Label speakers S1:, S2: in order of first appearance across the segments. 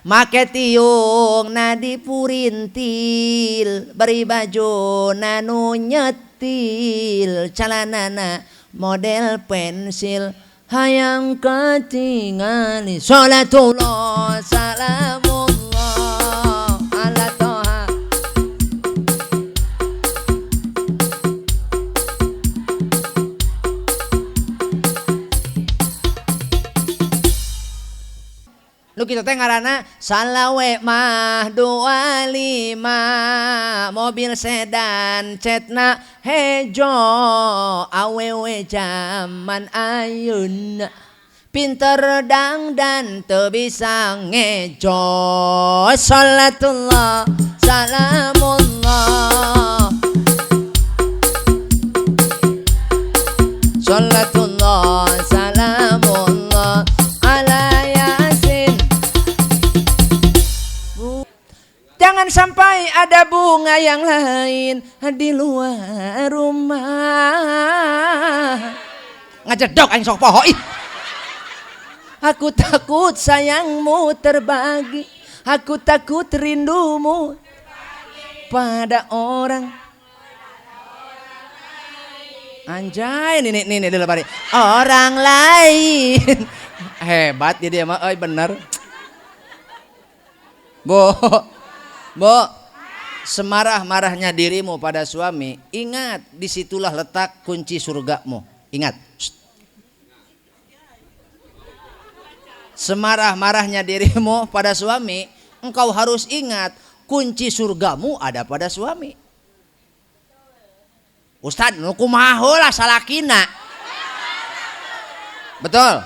S1: make tiung na dipurintil, beri baju nanu nyetil, calanana model pensil, hayang ketingali. Sholatullah salamullah ala toha. Lu kita teh ngaranna salawe mah 25 mobil sedan cetna hejo awewe zaman ayeuna pinter dangdan teu bisa ngejo. Salatullah salamullah salatullah salamullah ala yasin. Jangan sampai ada bunga yang lain di luar rumah. Ngajedok aing sok poho ih. Aku takut sayangmu terbagi, aku takut rindumu pada orang. Anjay, ini dulu bari. Orang lain. Hebat jadi mah, bener. Bo, semarah-marahnya dirimu pada suami, ingat disitulah letak kunci surgamu. Ingat. Semarah-marahnya dirimu pada suami, engkau harus ingat kunci surgamu ada pada suami. Ustad, nu kumaha heula salakina? Betul.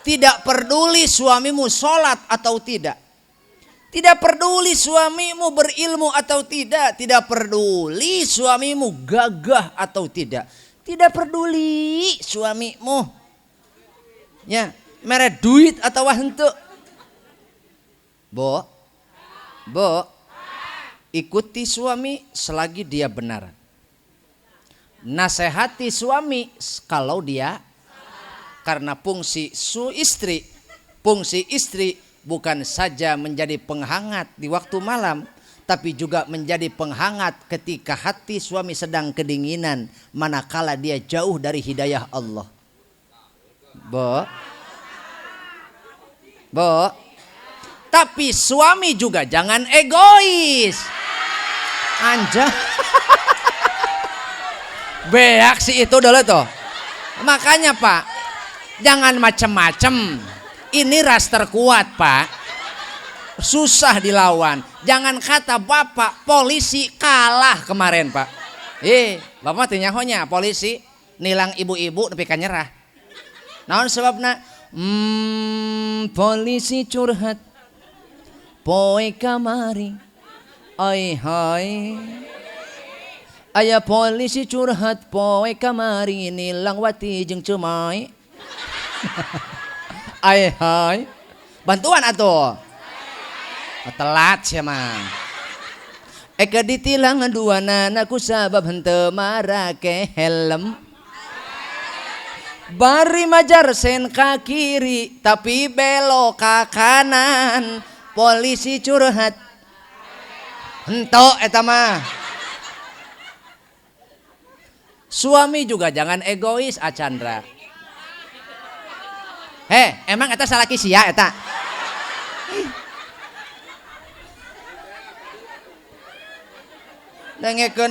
S1: Tidak peduli suamimu sholat atau tidak. Tidak peduli suamimu berilmu atau tidak. Tidak peduli suamimu gagah atau tidak. Tidak peduli suamimu ya mere duit atau henteu. Bo, ikuti suami selagi dia benar. Nasehati suami kalau dia, karena fungsi istri bukan saja menjadi penghangat di waktu malam, tapi juga menjadi penghangat ketika hati suami sedang kedinginan manakala dia jauh dari hidayah Allah. Bo, tapi suami juga jangan egois. Anjay. Beak sih itu dulu tuh. Makanya Pak, jangan macem-macem. Ini ras terkuat Pak. Susah dilawan. Jangan kata Bapak polisi kalah kemarin Pak. Bapak tanya honya polisi nilang ibu-ibu tapi kan nyerah. Naon sebabna? Polisi curhat poe kamari. Ai hai. Aya polisi curhat poe kamari nilang wati jeung cemai. Ai hai. Bantuan atuh. Telat sia mah. Eka ditilang duana ku sabab henteu marake helm. Bari majar sen ka kiri tapi belok ka kanan. Polisi curhat. Henteu eta mah. Suami juga jangan egois Acandra. Emang eta salaki sia eta? Dengekun.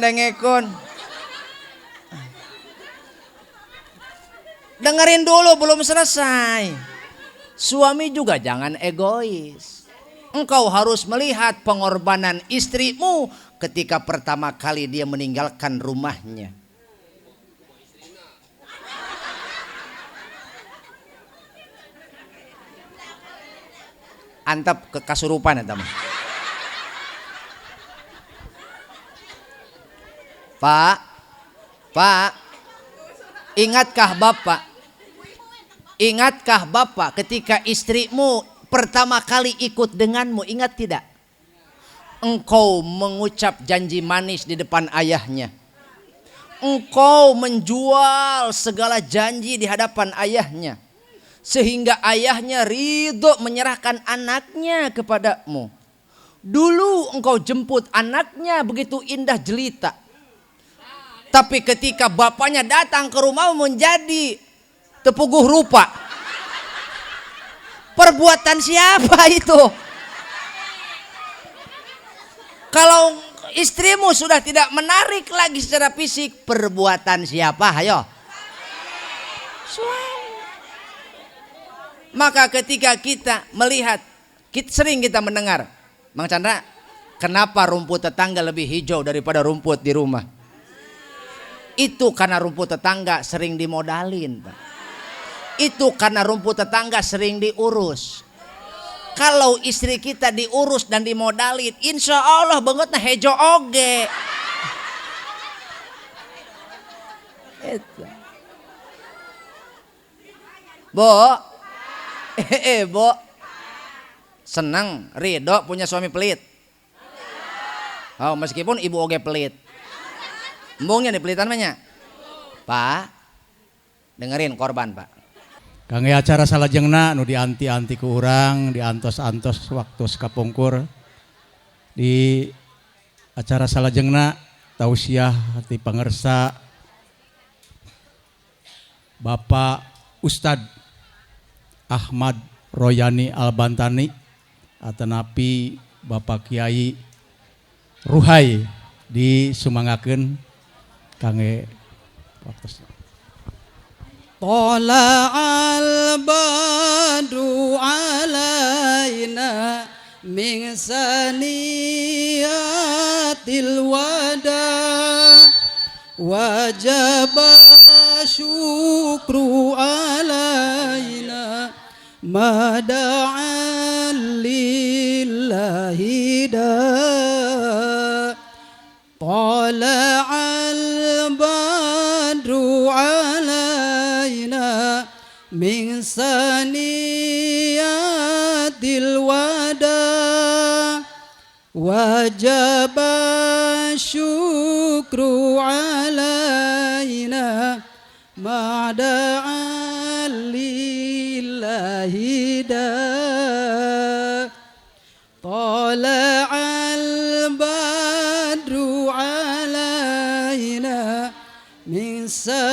S1: Dengerin dulu belum selesai. Suami juga jangan egois. Engkau harus melihat pengorbanan istrimu ketika pertama kali dia meninggalkan rumahnya. Antap kekasurupan eta mah. Pak, ingatkah Bapak ketika istrimu pertama kali ikut denganmu, ingat tidak? Engkau mengucap janji manis di depan ayahnya. Engkau menjual segala janji di hadapan ayahnya. sehingga ayahnya ridho menyerahkan anaknya kepadamu. Dulu engkau jemput anaknya begitu indah jelita, tapi ketika bapaknya datang ke rumahmu menjadi tepuguh rupa. Perbuatan siapa itu? Kalau istrimu sudah tidak menarik lagi secara fisik, perbuatan siapa? Ayo. Maka ketika kita melihat, sering kita mendengar, Mang Chandra, kenapa rumput tetangga lebih hijau daripada rumput di rumah? Itu karena rumput tetangga sering dimodalin, Pak. Itu karena rumput tetangga sering diurus. Kalau istri kita diurus dan dimodalin, insya Allah bangetnya hejo oge. Itu. Bo, Bo, senang ridho punya suami pelit. Oh, meskipun ibu oge pelit. Embungnya di pelitan banyak. Pak, dengerin korban, Pak.
S2: Kangge acara salajengna nu dianti-anti ku urang, diantos-antos waktu kapungkur. Di acara salajengna tausiah hati pangersa Bapak Ustadz Ahmad Royani Albantani atanapi Bapak Kiai Ruhai disumangakeun kangge waktu.
S3: Tala'al badru alaina min saniyatil wada wajaba syukru alaina mada'an lillahi da tala'al badru alaina min saniyatil wada wajaba syukru alaina ma'da'an lillahi da tala'al badru alaina min saniyatil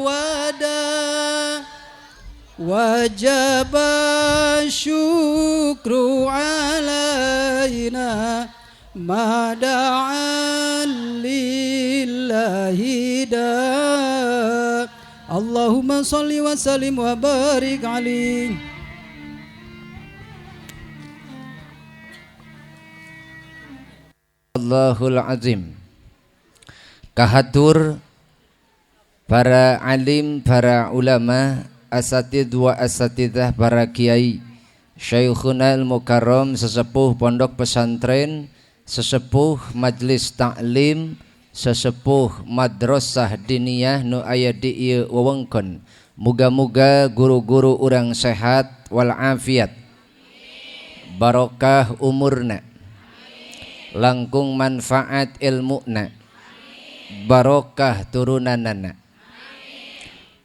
S3: wada wajaba syukru alaina mada'an lillahi da Allahumma salli wa sallim wa barik alaihi.
S1: Allahul Azim. Kahatur para alim, para ulama, asatid wa asatidah, para kiai, Syekhuna al-Mukarram, sesepuh pondok pesantren, sesepuh majlis taklim, sesepuh madrasah diniyah nu aya di ieu wewengkon. Muga-muga guru-guru urang sehat wal afiat, barokah umurna, langkung manfaat ilmuna, barokah turunanana.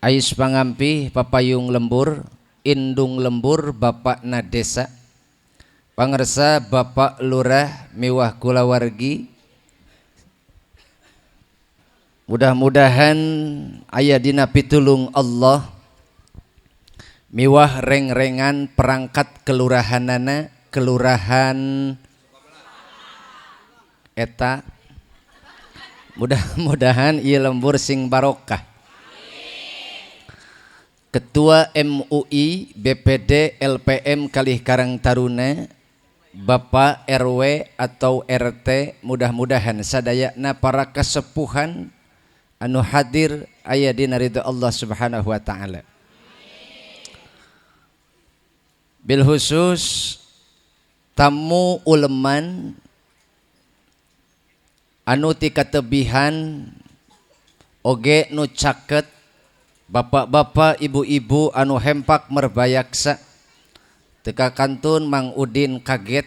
S1: Ais pangampi papayung lembur, indung lembur bapakna desa, pangersa bapak lurah miwah kulawargi. Mudah-mudahan aya dina pitulung Allah miwah reng-rengan perangkat kelurahanana, kelurahan eta. Mudah-mudahan ieu lembur sing barokah. Ketua MUI BPD LPM Kalih Karang Taruna, Bapak RW atau RT, mudah-mudahan sadayana para kasepuhan anu hadir aya dina ridho Allah Subhanahu wa taala. Bil khusus tamu uleman anu ti katebihan oge nu caket, bapak-bapak, ibu-ibu anu hempak merbayaksa, teka kantun Mang Udin kaget.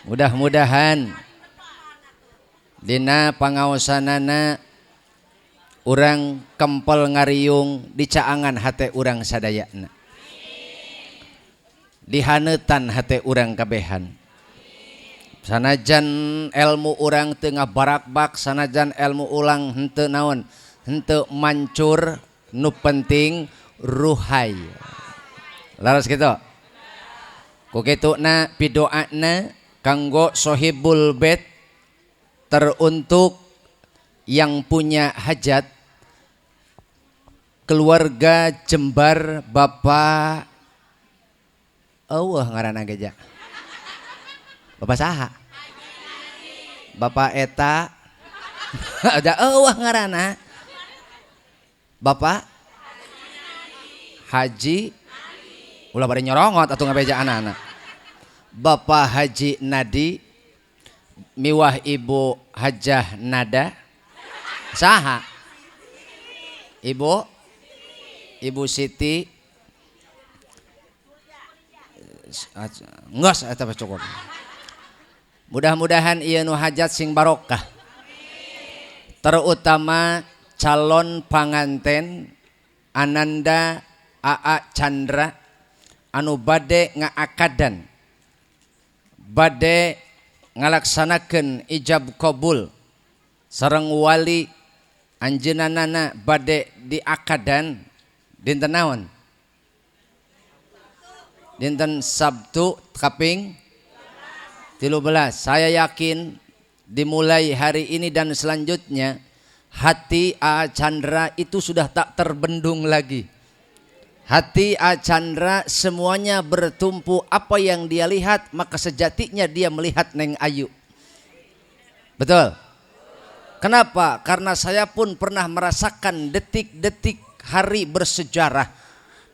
S1: Mudah-mudahan dina pangaosanana urang kempel ngariung di caangan hate urang sadayana. Dihanetan hate urang kabehan. Sanajan ilmu urang tengah barak-bak, sanajan ilmu ulang henteu naon, henteu mancur, nu penting ruhai. Laras kitu. Ku kituna pidoana kanggo sohibul bait teruntuk yang punya hajat, keluarga Jembar Bapak ngaranna geja. Bapak saha? Bapak eta ada ngaranna. Bapak Haji ulah bari nyorongot atuh ngabeja anak-anak. Bapak Haji Nadi miwah Ibu Hajah Nada. Saha? Ibu Siti. Ngos eta cukup. Mudah-mudahan ieu nu hajat sing barokah. Terutama calon panganten Ananda Aa Chandra anu bade ngaakadan, bade ngalaksanakeun ijab qabul sareng wali anjeunana bade diakadan dinten naon? Dinten Sabtu kaping 13. Saya yakin dimulai hari ini dan selanjutnya hati A Chandra itu sudah tak terbendung lagi. Hati A Chandra semuanya bertumpu apa yang dia lihat, maka sejatinya dia melihat Neng Ayu. Betul? Kenapa? Karena saya pun pernah merasakan detik-detik hari bersejarah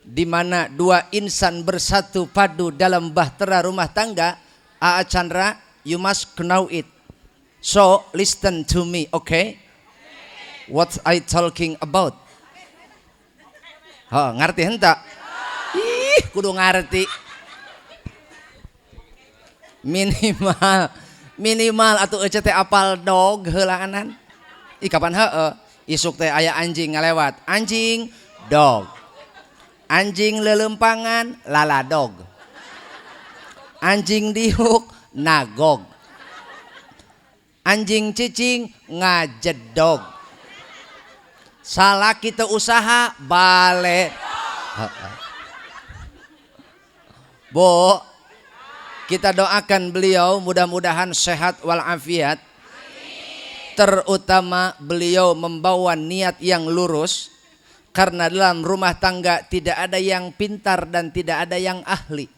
S1: di mana dua insan bersatu padu dalam bahtera rumah tangga. A Chandra, you must know it. So listen to me, okay? What I talking about? Oh, ngerti henteu? Ih, kudu ngerti. Minimal atuh ece teh apal dog heulaanan. Ih kapan heueuh? Isuk teh aya anjing ngalewat. Anjing, dog. Anjing lelempangan, laladog. Anjing diuk, nagog. Anjing cicing, ngajedog. Salah kita usaha, bale. Bu, kita doakan beliau mudah-mudahan sehat walafiat. Terutama beliau membawa niat yang lurus. Karena dalam rumah tangga tidak ada yang pintar dan tidak ada yang ahli.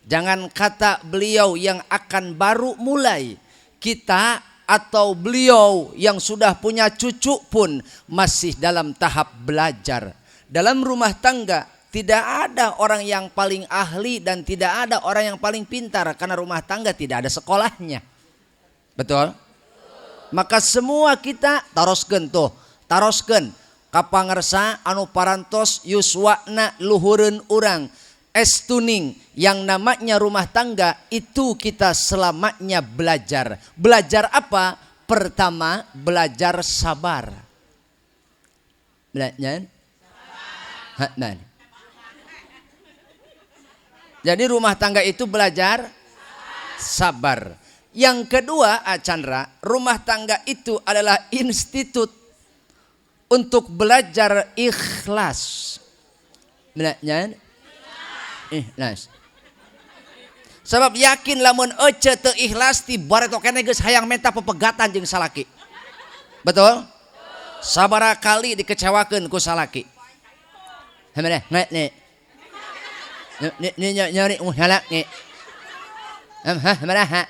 S1: Jangan kata beliau yang akan baru mulai, kita atau beliau yang sudah punya cucu pun masih dalam tahap belajar. Dalam rumah tangga tidak ada orang yang paling ahli dan tidak ada orang yang paling pintar, karena rumah tangga tidak ada sekolahnya. Betul? Maka semua kita taroskeun kapangersa anu parantos yuswana luhureun urang. Estuning yang namanya rumah tangga itu kita selamanya belajar. Belajar apa? Pertama, belajar sabar. Belajar? Nah. Jadi rumah tangga itu belajar sabar. Yang kedua, Chandra, rumah tangga itu adalah institut untuk belajar ikhlas. Belajar ikhlas. Sebab yakin lamun ece teu ikhlas ti bareto keneh geus hayang menta pepegatan jeung salaki. Betul? Sabaraha kali dikecewakeun ku salaki. Hamere nih. Nyari salaki. Hamaraha.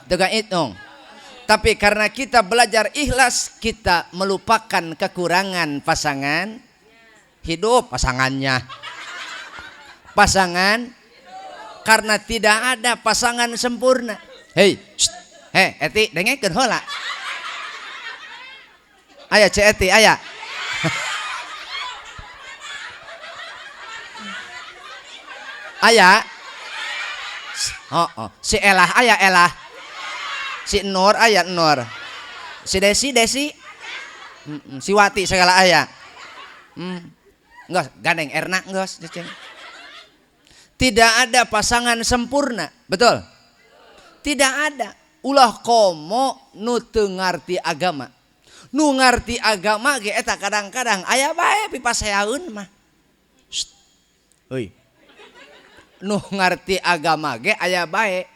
S1: Teu hitung. Tapi karena kita belajar ikhlas, kita melupakan kekurangan pasangan hidup pasangannya. Pasangan, karena tidak ada pasangan sempurna. Hei, Eti, dengekeun heula. Aya Cek Eti, aya. Aya. Si Elah aya Elah. Si Nur aya Nur. Si Desi Siwati segala aya. Enggak, gandeng Erna enggak. Tidak ada pasangan sempurna, betul? Tidak ada. Ulah komo nu teu ngarti agama. Nu ngarti agama ge eta kadang-kadang aya bae pipaseaeun mah. Heuy. Nu ngarti agama ge aya bae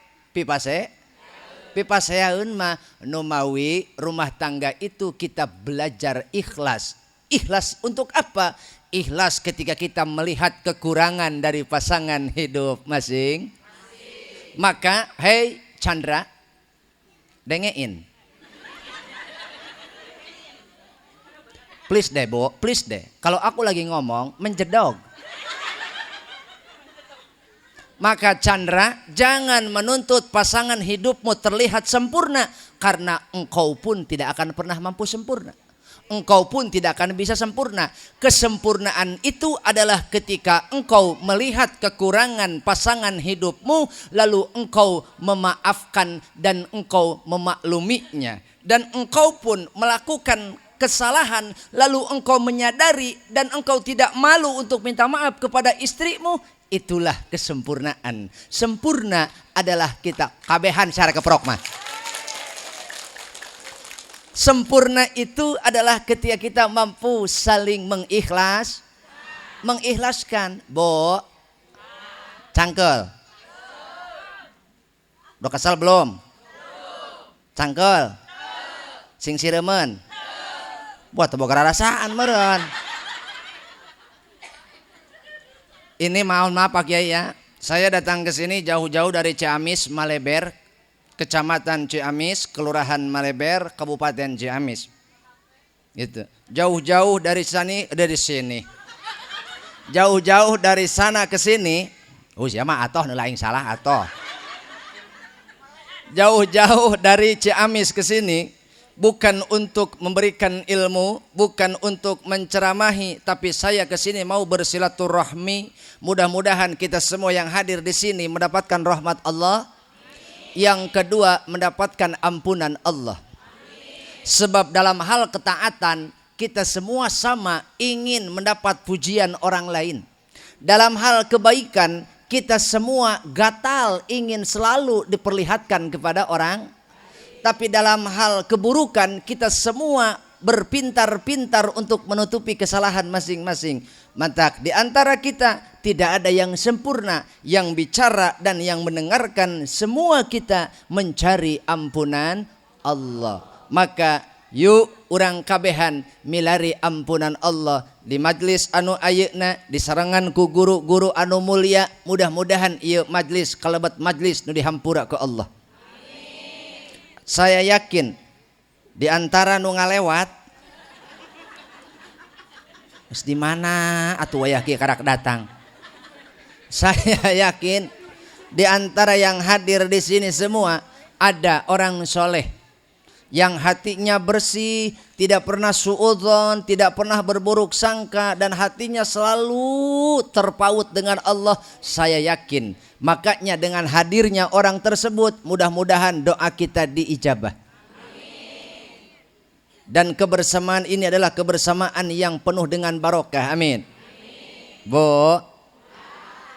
S1: pipaseaeun mah nu mawi rumah tangga itu kita belajar ikhlas. Ikhlas untuk apa? Ikhlas ketika kita melihat kekurangan dari pasangan hidup masing. Maka, hei Chandra, dengein. Please deh, Bo, please deh. Kalau aku lagi ngomong, menjedog. Maka Chandra, jangan menuntut pasangan hidupmu terlihat sempurna. Karena engkau pun tidak akan pernah mampu sempurna. Engkau pun tidak akan bisa sempurna. Kesempurnaan itu adalah ketika engkau melihat kekurangan pasangan hidupmu, lalu engkau memaafkan dan engkau memakluminya. Dan engkau pun melakukan kesalahan, lalu engkau menyadari dan engkau tidak malu untuk minta maaf kepada istrimu. Itulah kesempurnaan. Sempurna adalah kita kabehan secara keprok mah. Sempurna itu adalah ketika kita mampu saling mengikhlaskan. Bo, cangkel. Udah kesal belum? Cangkel. Sing siremen. Buat boga rasaan meureun. Ini mohon maaf Pak Kiai ya. Saya datang ke sini jauh-jauh dari Ciamis, Maleber. Kecamatan Ciamis, Kelurahan Maleber, Kabupaten Ciamis. Gitu. Jauh-jauh dari sini. Jauh-jauh dari sana ke sini. Siapa atoh nu lain salah atoh. Jauh-jauh dari Ciamis ke sini bukan untuk memberikan ilmu, bukan untuk menceramahi, tapi saya ke sini mau bersilaturahmi. Mudah-mudahan kita semua yang hadir di sini mendapatkan rahmat Allah. Yang kedua, mendapatkan ampunan Allah. Sebab dalam hal ketaatan kita semua sama ingin mendapat pujian orang lain. Dalam hal kebaikan kita semua gatal ingin selalu diperlihatkan kepada orang. Tapi dalam hal keburukan kita semua berpintar-pintar untuk menutupi kesalahan masing-masing. Maka di antara kita tidak ada yang sempurna, yang bicara dan yang mendengarkan, semua kita mencari ampunan Allah. Maka yuk urang kabehan milari ampunan Allah di majlis anu ayeuna disarangan ku guru-guru anu mulia. Mudah-mudahan ieu majlis kalebet majlis nu dihampura ku Allah. Saya yakin di antara nu ngalewat di mana atuh wayah kieu karak datang. Saya yakin di antara yang hadir di sini semua ada orang soleh yang hatinya bersih, tidak pernah suudzon, tidak pernah berburuk sangka, dan hatinya selalu terpaut dengan Allah. Saya yakin, makanya dengan hadirnya orang tersebut mudah-mudahan doa kita diijabah. Dan kebersamaan ini adalah kebersamaan yang penuh dengan barokah. Amin. Bo,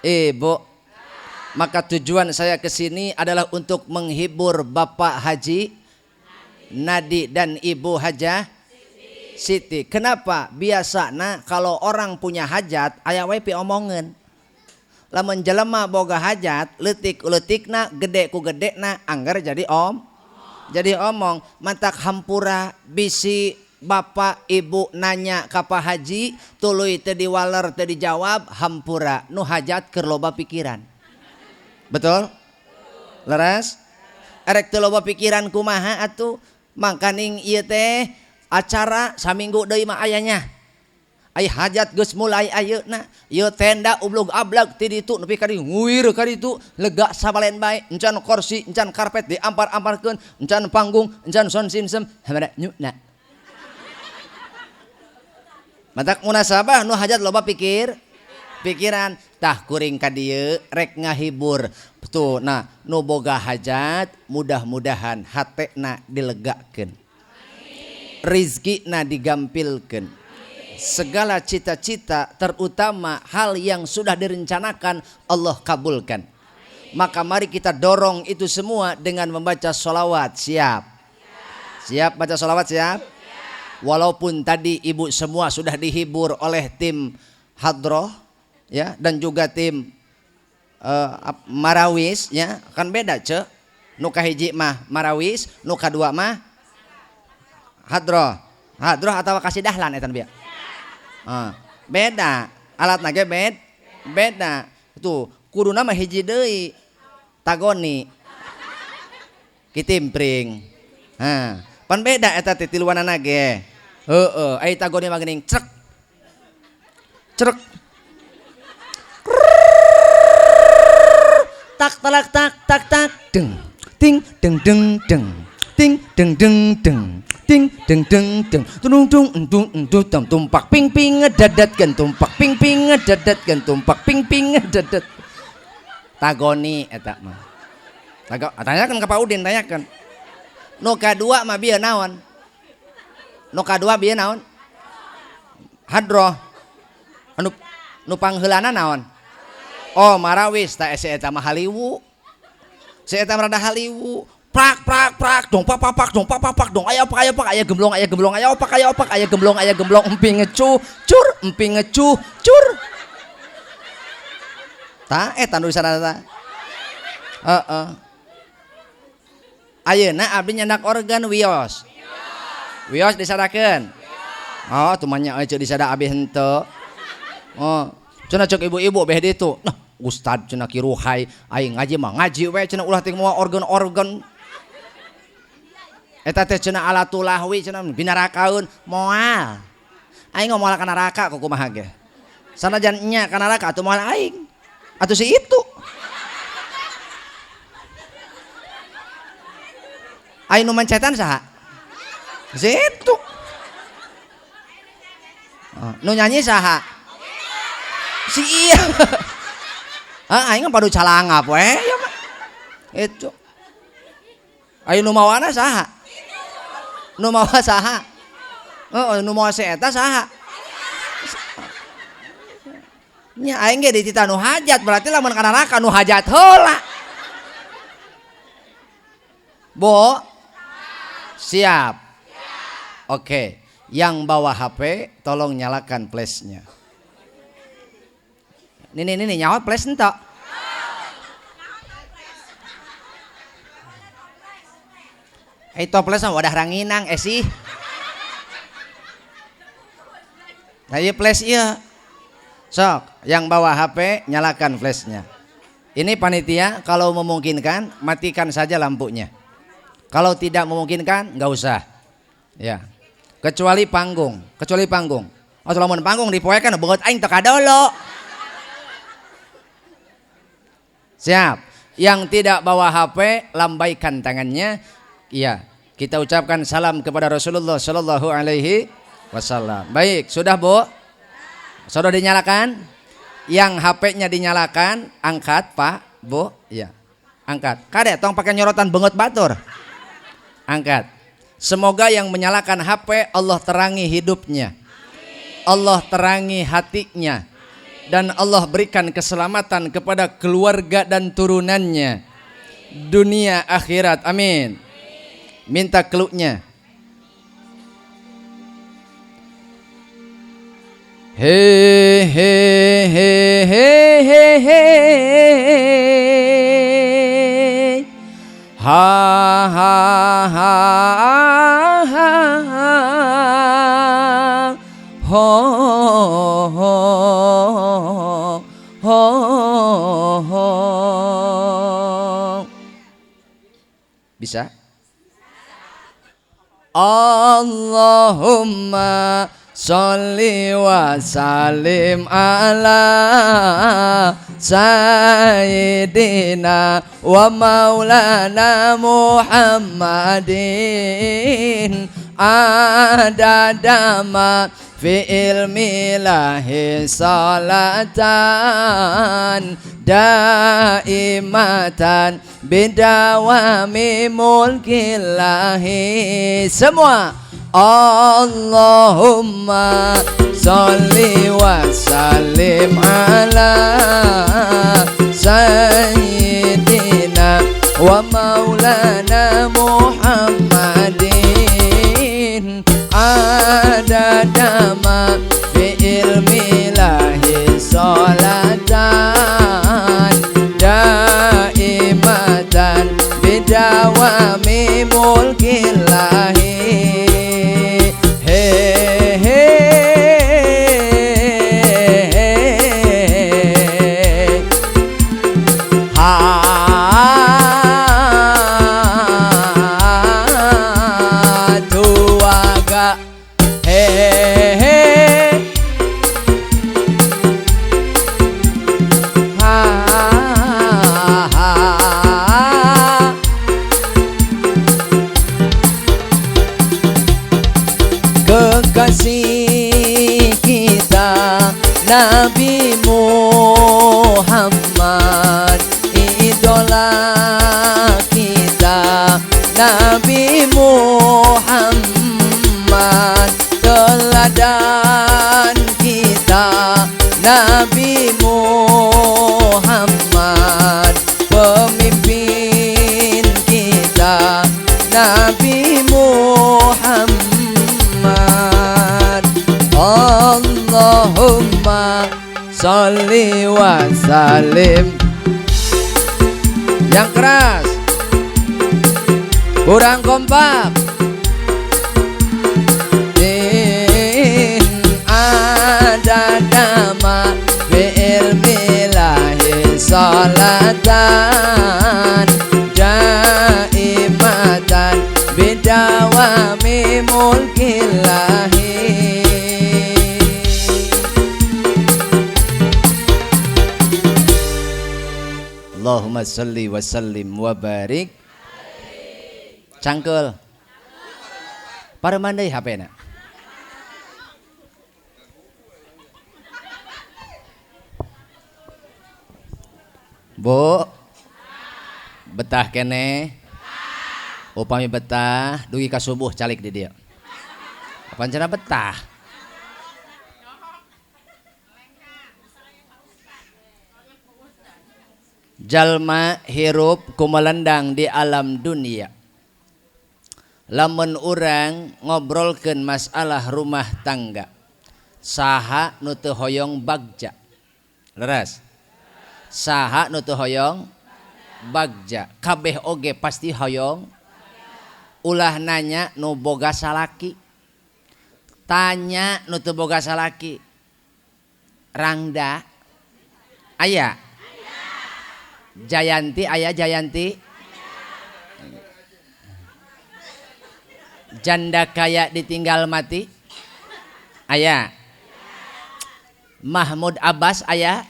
S1: Ibu, maka tujuan saya ke sini adalah untuk menghibur Bapak Haji Nadi dan Ibu Hajah Siti. Kenapa? Biasana kalau orang punya hajat aya we piomongeun. Lamun jelema boga hajat, leutik-leutikna, gede ku gedena, anggar jadi omong. Mantak hampura bisi bapak ibu nanya ka Pak Haji, tuluy teu diwaler teu dijawab, hampura nu hajat keur loba pikiran. Betul? Leres? Erek teu loba pikiran kumaha atuh? Mangkaning ieu teh acara saminggu deui mah ayanya. Ai hajat geus mulai ayeuna. Ieu tenda ublug ablag ti ditu nepi ka dieu nguir ka ditu lega sabalen bae. Encan kursi, encan karpet diampar-amparkeun, encan panggung, encan sound system hamada nyuna. Matak munasabah nu hajat loba pikiran tah kuring ka dieu rek ngahibur. Tuh nah nu boga hajat mudah-mudahan hatena dilegakeun. rizkina digampilkan, segala cita-cita terutama hal yang sudah direncanakan Allah kabulkan. Maka mari kita dorong itu semua dengan membaca sholawat. Siap? Siap baca sholawat? Siap? Walaupun tadi ibu semua sudah dihibur oleh tim hadroh ya, dan juga tim marawis ya, kan beda ce. Nuka hiji mah marawis, nuka dua mah hadroh. Hadroh atau kasih dahlan etan biar. Beda alat nage beda itu kudu nama hiji deui tagoni kitimpring pan beda eta teh tiluanana ge ai tagoni mah geuning crek crek tak talak tak tak tak deng ting deng deng deng ting deng deng deng ting deng deng deng tung tung entung entung tam tumpak ping ping ngedadatkeun tumpak ping ping ngedadatkeun tumpak ping ping ngedadat tagoni eta mah tanyakeun ka Pak Udin, tanyakeun nu kadua mah bieu naon, nu kadua bieu naon hadroh, nu pangheulana naon, oh marawis ta si eta mah haliwu, si eta rada haliwu. Prak prak prak dong papak dong papak dong aya gemblong aya opak aya gemblong emping ngecu cur emping ngecu cur ta eta nu disana ta ayeuna abdi nyandak organ wios disadakeun oh tumanya euy ceuk disada abdi henteu oh cenah ceuk ibu-ibu beh ditu nah ustad cenah ki ruhai aing ngaji mah ngaji we cenah ulah teh moal organ-organ eta teh cenah alatulahwi cenah binarakaun moal aing moal ka neraka ku kumaha ge sanajan nya ka neraka atuh moal aing atuh si itu aing nu mencetan saha si itu nu nyanyi saha si iya aing padu calangap we ya mah itu aing nu mawana saha nu mawa saha nu mawa si eta saha nya aing ge ditita nu hajat berarti lamun ka neraka nu hajat heula Bo siap oke yang bawa HP tolong nyalakan flashnya ini nyawa flash entok toples mah wadah ranginang sih. Nah ieu flash ieu. Sok, yang bawa HP nyalakan flashnya. Ini panitia kalau memungkinkan matikan saja lampunya. Kalau tidak memungkinkan nggak usah. Ya. Kecuali panggung. Oh lamun panggung dipoekan beungeut aing teu kadolo. Siap. Yang tidak bawa HP lambaikan tangannya. Iya, kita ucapkan salam kepada Rasulullah Shallallahu Alaihi Wasallam. Baik, sudah Bu? Sudah dinyalakan? Yang HP-nya dinyalakan, angkat Pak, Bu. Iya, angkat. Kade, tong pakai nyorotan bengut batur. Angkat. Semoga yang menyalakan HP Allah terangi hidupnya, Allah terangi hatinya, dan Allah berikan keselamatan kepada keluarga dan turunannya, dunia akhirat. Amin. Minta keluknya. He he he he he he ha ha ha ha ho ho ho ho. Bisa? Allahumma sholli wa sallim ala sayyidina wa maulana Muhammadin adadama fi ilmillahi salatan daimatan bidawami mulkillahi. Semua Allahumma sholli wa sallim ala sayyidina wa maulana Muhammadin adadama fi ilmillahi salatan daimatan bidawami mulkillahi. Kekasih kita Nabi Muhammad, idola kita Nabi Muhammad, teladan kita Nabi Muhammad, pemimpin kita Nabi Muhammad. Allahumma sholli wa sallim. Yang keras, kurang kompak. In adadama fi ilmillahi salatan daimatan bidawami mulkillahi. Allahumma salli wa sallim wa barik. Cangkel. Para mandai HP-na. Bu, betah kene. Upami betah, dugi ka subuh calik di dia. Apaan cenah betah? Jalma hirup kumelendang di alam dunia. Lamun urang ngobrolkeun masalah rumah tangga, saha nu teu hoyong bagja? Leres. Saha nu teu hoyong bagja? Kabeh oge pasti hoyong. Ulah nanya nu boga salaki. Tanya nu teu boga salaki. Rangda aya? Jayanti aya? Jayanti? Janda kaya ditinggal mati aya? Mahmud Abbas aya?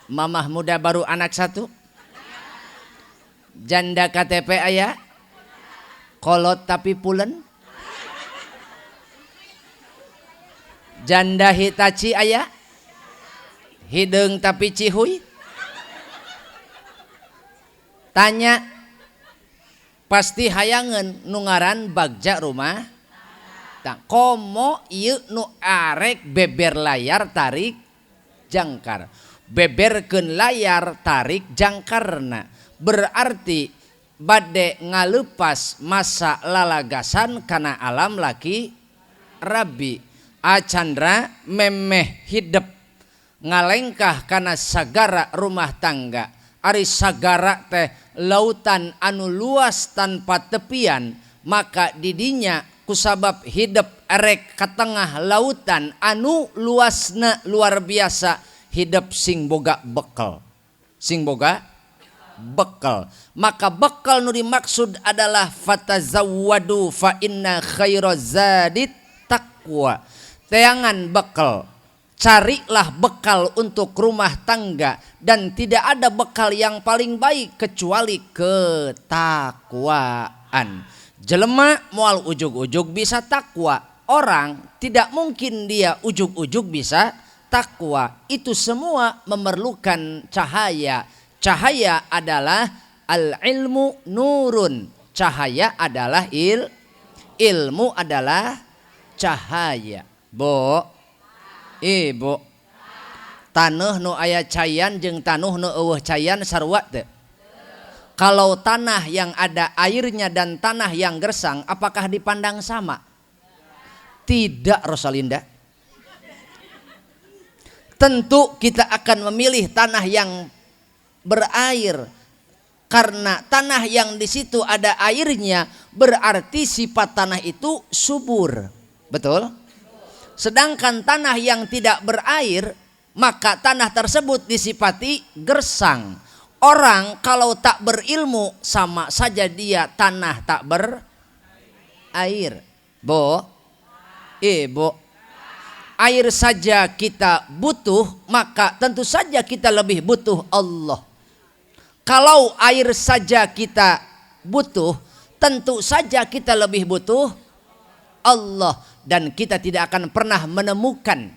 S1: Mamah muda baru anak satu? Janda KTP aya? Kolot tapi pulen? Janda Hitachi aya? Hidung tapi cihuy? Tanya, pasti hayangan nu ngaran bagja rumah. Tak komo ieu nu arek beber layar tarik jangkar. Beberkeun layar tarik jangkarna. Berarti bade ngalepas masa lalagasan kana alam laki rabi. Acandra memeh hidup ngalengkah kana sagara rumah tangga. Ari sagara teh lautan anu luas tanpa tepian, maka didinya kusabab hidup erek ka tengah lautan anu luasna luar biasa, hidup sing boga bekal. Sing boga bekal. Maka bekal nu dimaksud adalah fatazawwadu fa inna khairaz zadit taqwa. Teangan bekal. Carilah bekal untuk rumah tangga, dan tidak ada bekal yang paling baik kecuali ketakwaan. Jelema moal ujug-ujug bisa takwa. Orang tidak mungkin dia ujug-ujug bisa takwa. Itu semua memerlukan cahaya. Cahaya adalah al-ilmu nurun. Cahaya adalah ilmu adalah cahaya. Bo, ibu, tanah nu aya cayan jeung tanah nu eueuh cayan sarua teu? Kalau tanah yang ada airnya dan tanah yang gersang, apakah dipandang sama? Tidak, Rosalinda. Tentu kita akan memilih tanah yang berair. Karena tanah yang di situ ada airnya berarti sifat tanah itu subur. Betul? Sedangkan tanah yang tidak berair, maka tanah tersebut disifati gersang. Orang kalau tak berilmu sama saja dia tanah tak berair. Bo, ibu, air saja kita butuh, maka tentu saja kita lebih butuh Allah. Kalau air saja kita butuh, tentu saja kita lebih butuh Allah. Dan kita tidak akan pernah menemukan,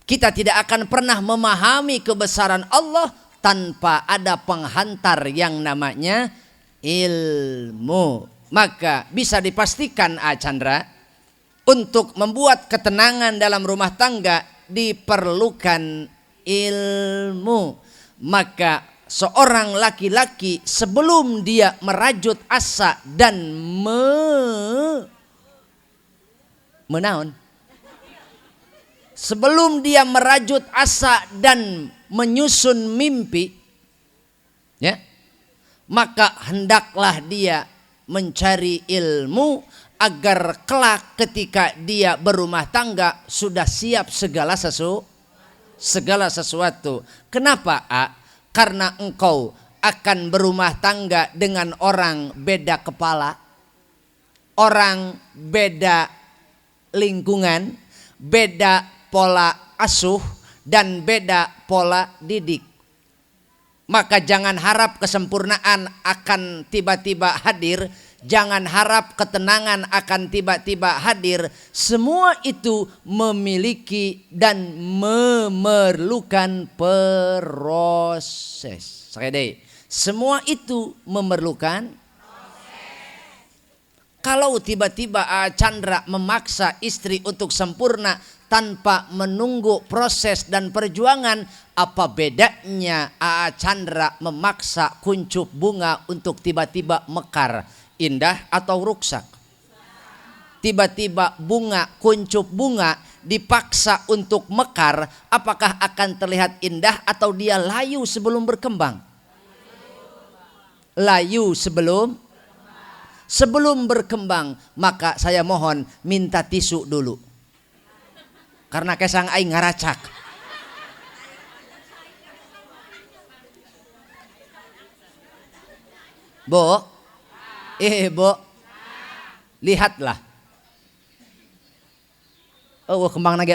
S1: kita tidak akan pernah memahami kebesaran Allah tanpa ada penghantar yang namanya ilmu. Maka bisa dipastikan Chandra, untuk membuat ketenangan dalam rumah tangga diperlukan ilmu. Maka seorang laki-laki sebelum dia merajut asa dan sebelum dia merajut asa dan menyusun mimpi, ya, maka hendaklah dia mencari ilmu agar kelak ketika dia berumah tangga sudah siap segala sesuatu. Kenapa? Karena engkau akan berumah tangga dengan orang beda kepala, orang beda lingkungan, beda pola asuh, dan beda pola didik. Maka jangan harap kesempurnaan akan tiba-tiba hadir, jangan harap ketenangan akan tiba-tiba hadir. Semua itu memiliki dan memerlukan proses. Sekali lagi, semua itu memerlukan proses. Kalau tiba-tiba Chandra memaksa istri untuk sempurna tanpa menunggu proses dan perjuangan, apa bedanya Chandra memaksa kuncup bunga untuk tiba-tiba mekar, indah atau ruksak? Tiba-tiba bunga, kuncup bunga dipaksa untuk mekar, apakah akan terlihat indah atau dia layu sebelum berkembang? Layu sebelum berkembang. Maka saya mohon minta tisu dulu, karena kesang aing ngaracak. Bo, Bo, lihatlah. Kembang nage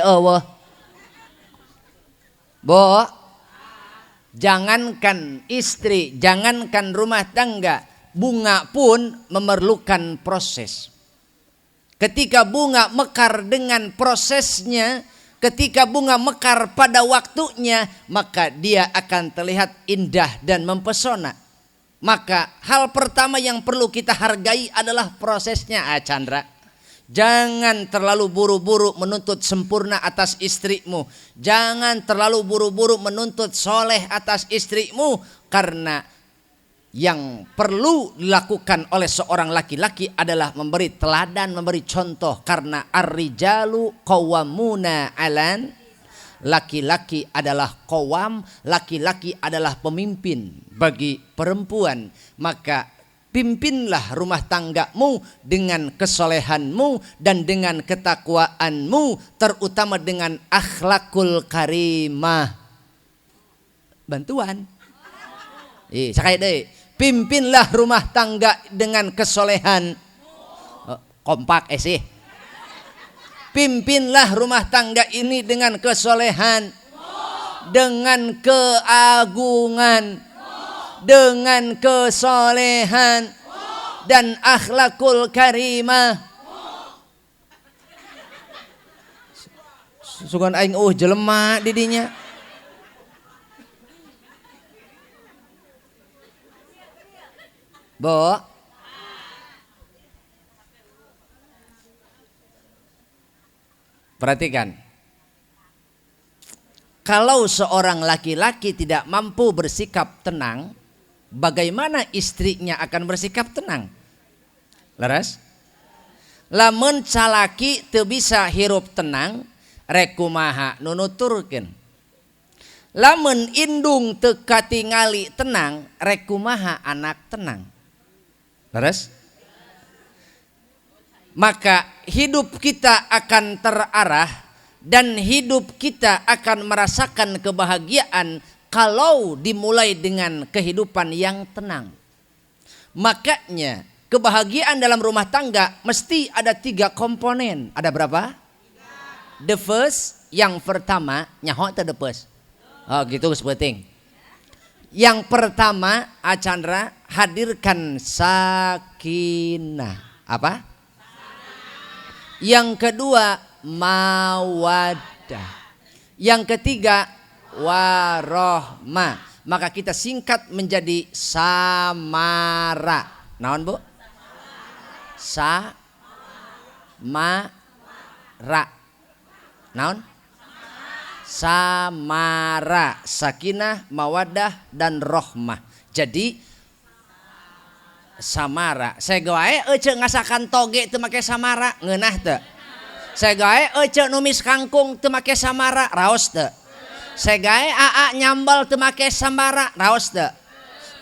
S1: Bo, jangankan istri, jangankan rumah tangga, bunga pun memerlukan proses. Ketika bunga mekar dengan prosesnya, ketika bunga mekar pada waktunya, maka dia akan terlihat indah dan mempesona. Maka hal pertama yang perlu kita hargai adalah prosesnya, Chandra. Jangan terlalu buru-buru menuntut sempurna atas istrimu. Jangan terlalu buru-buru menuntut soleh atas istrimu. Karena yang perlu dilakukan oleh seorang laki-laki adalah memberi teladan, memberi contoh. Karena ar-rijalu qawwamuna 'alan, laki-laki adalah qawam, laki-laki adalah pemimpin bagi perempuan. Maka pimpinlah rumah tanggamu dengan kesolehanmu dan dengan ketakwaanmu, terutama dengan akhlakul karimah. Bantuan. Sekali deh. Pimpinlah rumah tangga dengan kesolehan. Kompak sih. Pimpinlah rumah tangga ini dengan kesolehan, dengan keagungan, dengan kesolehan, dan akhlakul karimah. Sugan aing jelema didinya. Bo. Perhatikan. Kalau seorang laki-laki tidak mampu bersikap tenang, bagaimana istrinya akan bersikap tenang? Leres? Lamun calaki teu bisa hirup tenang, rek kumaha nu nuturkeun. Lamun indung teu katingali tenang, rek kumaha anak tenang. Leres? Maka hidup kita akan terarah dan hidup kita akan merasakan kebahagiaan kalau dimulai dengan kehidupan yang tenang. Makanya kebahagiaan dalam rumah tangga mesti ada 3 komponen. Ada berapa? The first, yang pertama, nyaho teh the first. Oh gitu penting. Yang pertama, Chandra, hadirkan sakinah. Apa? Yang kedua, mawaddah. Yang ketiga, warohmah. Maka kita singkat menjadi samara. Naon bu? Samara. Naon? Samara. Sakinah, mawaddah, dan rohmah. Jadi samara. Saya gawe ngasakan toge teu make samara, ngeunah teu? Saya gawe numis kangkung teu make samara, raos teu? Saya gawe nyambal teu make samara, raos teu?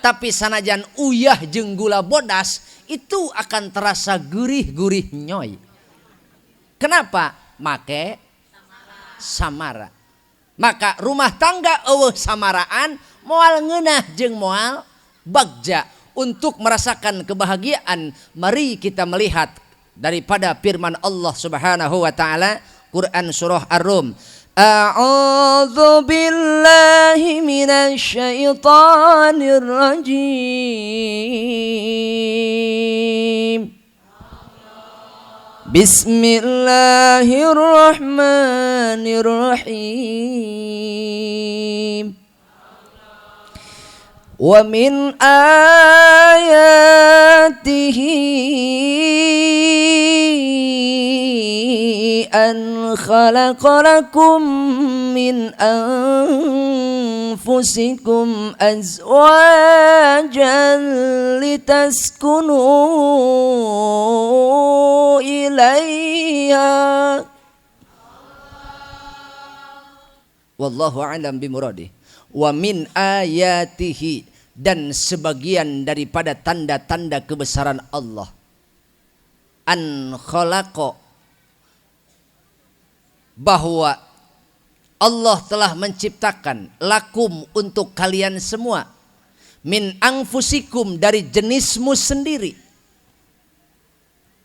S1: Tapi sanajan uyah jeung gula bodas itu akan terasa gurih-gurih nyoy. Kenapa? Make samara. Maka rumah tangga eueuh samaraan moal ngeunah jeung moal bagja. Untuk merasakan kebahagiaan, mari kita melihat daripada firman Allah Subhanahu wa taala, Quran surah Ar-Rum. A'udzu billahi minasy syaithanir rajim. Bismillahirrahmanirrahim. Wa min ayatihi an khalaqalakum min anfusikum azwajan litaskunu ilayha. Wallahu a'lam bimuradi. Wa min ayatihi, dan sebagian daripada tanda-tanda kebesaran Allah, an khalaqa, bahwa Allah telah menciptakan lakum, untuk kalian semua, min anfusikum, dari jenismu sendiri,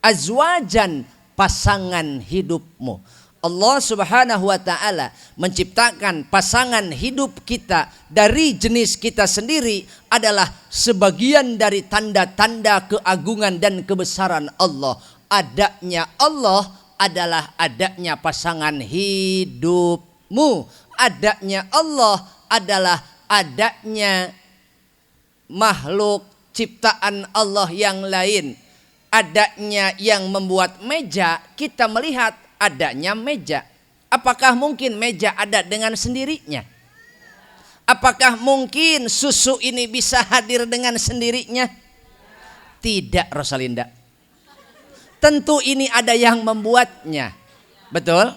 S1: azwajan, pasangan hidupmu. Allah Subhanahu wa taala menciptakan pasangan hidup kita dari jenis kita sendiri adalah sebagian dari tanda-tanda keagungan dan kebesaran Allah. Adanya Allah adalah adanya pasangan hidupmu. Adanya Allah adalah adanya makhluk ciptaan Allah yang lain. Adanya yang membuat meja, kita melihat adanya meja. Apakah mungkin meja ada dengan sendirinya? Apakah mungkin susu ini bisa hadir dengan sendirinya? Tidak, Rosalinda. Tentu ini ada yang membuatnya. Betul?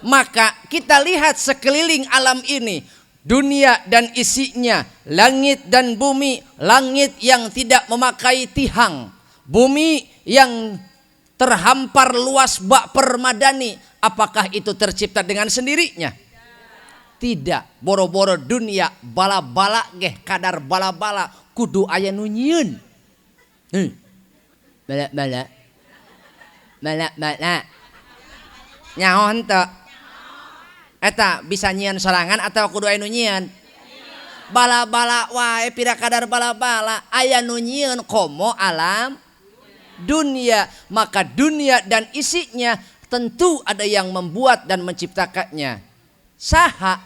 S1: Maka kita lihat sekeliling alam ini, dunia dan isinya, langit dan bumi, langit yang tidak memakai tihang, bumi yang terhampar luas bak permadani, apakah itu tercipta dengan sendirinya? Tidak. Boro-boro dunia bala-bala geh, kadar bala-bala kudu aya nu nyieun. Bala-bala. Bala-bala. Nyaon teu? Eta bisa nyieun sorangan atau kudu aya nu nyieun? Bala-bala wae, pira kadar bala-bala, aya nu nyieun komo alam dunia, maka dunia dan isinya tentu ada yang membuat dan menciptakannya. Saha?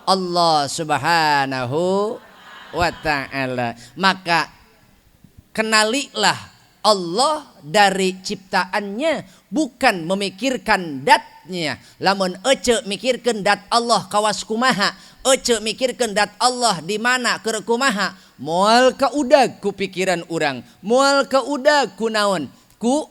S1: Allah Subhanahu wa ta'ala. Maka kenalilah Allah dari ciptaannya, bukan memikirkan datnya. Lamun ece mikirkan dat Allah kawas kumaha, ece mikirkan dat Allah di mana keur kumaha, moal kaudag ku pikiran urang, moal kaudag ku naon, ku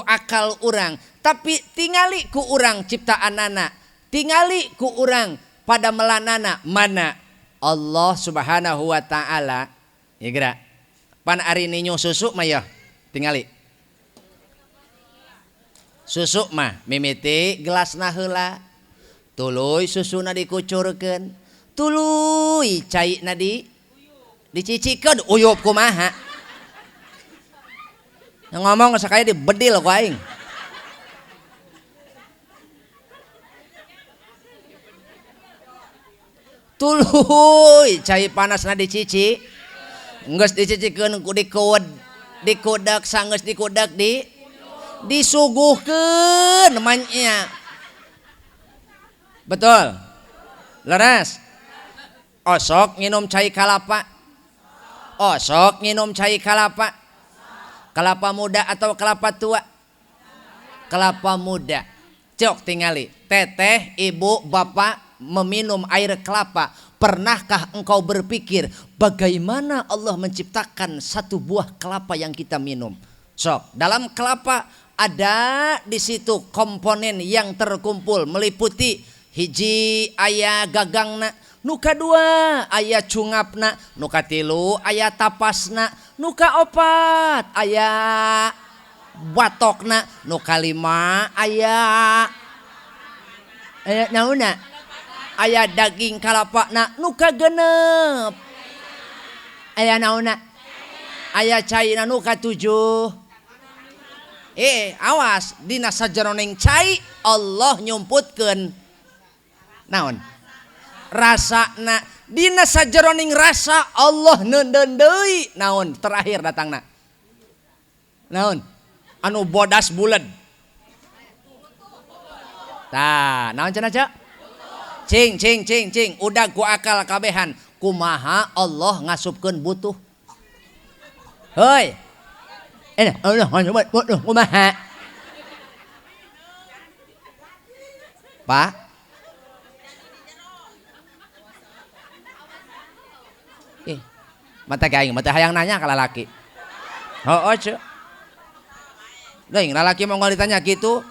S1: akal urang. Tapi tingali ku urang ciptaanana, tingali ku urang pada melanana, mana Allah Subhanahu wa ta'ala. Ya gerak pan ari ninyo susu mah ya tingali susu mah mimiti gelasna heula, tuluy susuna dikucurkeun, tuluy caina dicicikeun, uyup kumaha. Ngomong sakaya dibedil ku aing. Tuluy cai panasna dicici, geus dicicikeun ku dikudak, sanggeus dikudak disuguhkeun manya. Betul. Leres. Osok nginum cai kalapa. Osok nginum cai kalapa. Kelapa muda atau kelapa tua? Kelapa muda. Cok tingali. Teteh, ibu, bapak meminum air kelapa. Pernahkah engkau berpikir bagaimana Allah menciptakan satu buah kelapa yang kita minum? Sok, dalam kelapa ada di situ komponen yang terkumpul meliputi hiji aya gagangna, nuka dua aya cungapna, nuka tilu aya tapasna, nuka opat aya batokna, nuka lima aya nauna aya daging kalapana, nuka genep aya nauna aya caina, nuka tujuh. Awas dina sajeroning cai Allah nyumputkeun naon rasana, dina sajeroning rasa Allah neundeun deui naon terakhir datangna naon anu bodas buleud tah naon cenah cek cing udah ku akal kabehan kumaha Allah ngasupkeun butuh heuy Allah butuh kumaha Pak mata aing mata hayang nanya ka lalaki. Oh ce. Deing lalaki mau ditanya gitu.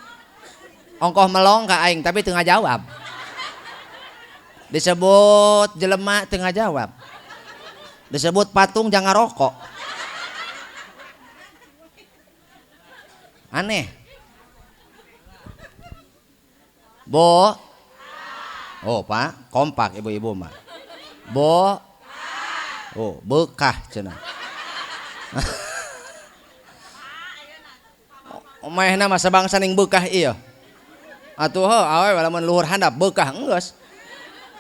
S1: Ongkoh melong ka aing tapi teu ngajawab. Disebut jelema teu ngajawab. Disebut patung jangan rokok. Aneh. Bo. Oh, Pak, kompak ibu-ibu mah. Bo. Oh, bekah cenah. Omayna mah sabangsa ning bekah ieu. Atuh awewe lamun luhur handap bekah enggeus.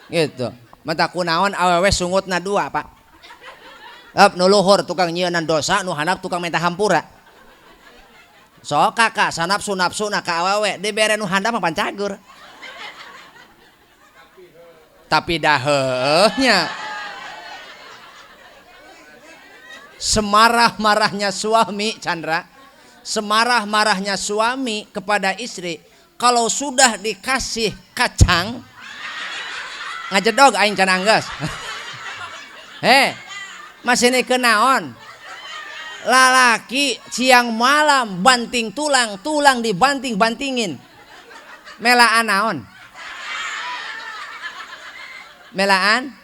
S1: Gitu. Mata kunaon awewe sungutna dua, Pak. Nu luhur tukang nyieunnan dosa, nu handap tukang minta hampura. So kakak sanapsu-napsuna ka awewe dibere nu handap mah pancagur. Tapi daheuhnya semarah-marahnya suami Chandra, semarah-marahnya suami kepada istri kalau sudah dikasih kacang ngajedog aing can anggeus. Masih ini kenaon lalaki siang malam banting tulang dibanting-bantingin melaan naon melaan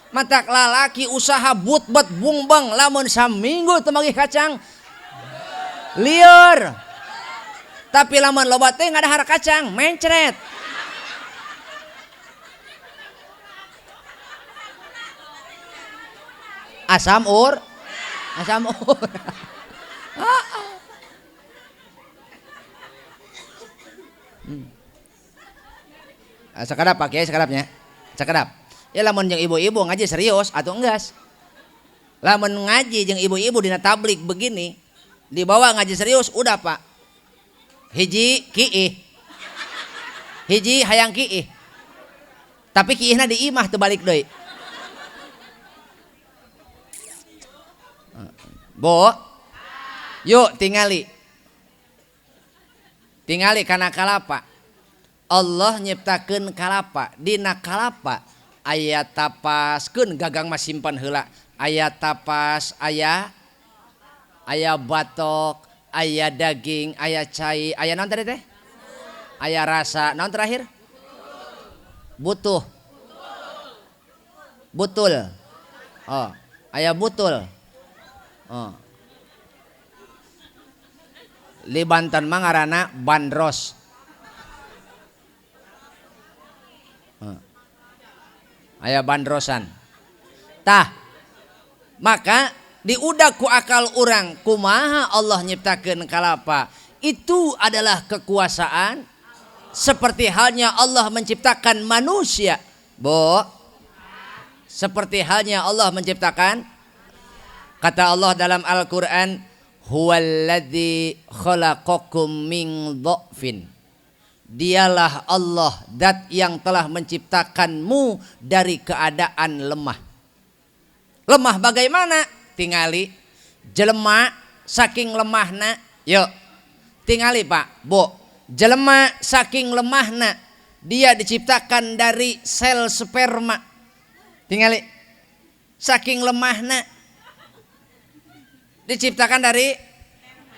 S1: matak lalaki usaha but-but bungbang lamun saminggu teu magih kacang lieur tapi lamun loba teh ngadahar kacang mencret asam ur Sekedap pakai sekedapnya sekedap ya lamun jeung ibu-ibu ngaji serius atau enggas Lamun ngaji jeung ibu-ibu dina tablik begini, dibawa ngaji serius udah Pak. Hiji kiih. Hiji hayang kiih. Tapi kiihna di imah teu balik deui. Bo, yuk tingali kana kalapa. Allah nyiptakeun kalapa. Dina kalapa aya tapaskeun gagang mah simpan heula. Aya tapas, aya batok, aya daging, aya cai, aya naon tadi teh? Aya rasa. Naon terakhir? Butuh. Butul. Oh, aya butul. Oh. Li Banten mah ngaranna bandros. Aya bandrosan. Tah, maka diudag ku akal urang kumaha Allah nyiptakeun kalapa. Itu adalah kekuasaan seperti halnya Allah menciptakan manusia. Bo, seperti halnya Allah menciptakan, kata Allah dalam Al-Quran, huwaladzi khalaqakum min dha'fin. Dialah Allah zat yang telah menciptakanmu dari keadaan lemah. Lemah bagaimana? Tingali jelema saking lemahna. Yuk tingali Pak, Bo, jelema saking lemahna dia diciptakan dari sel sperma. Tingali saking lemahna diciptakan dari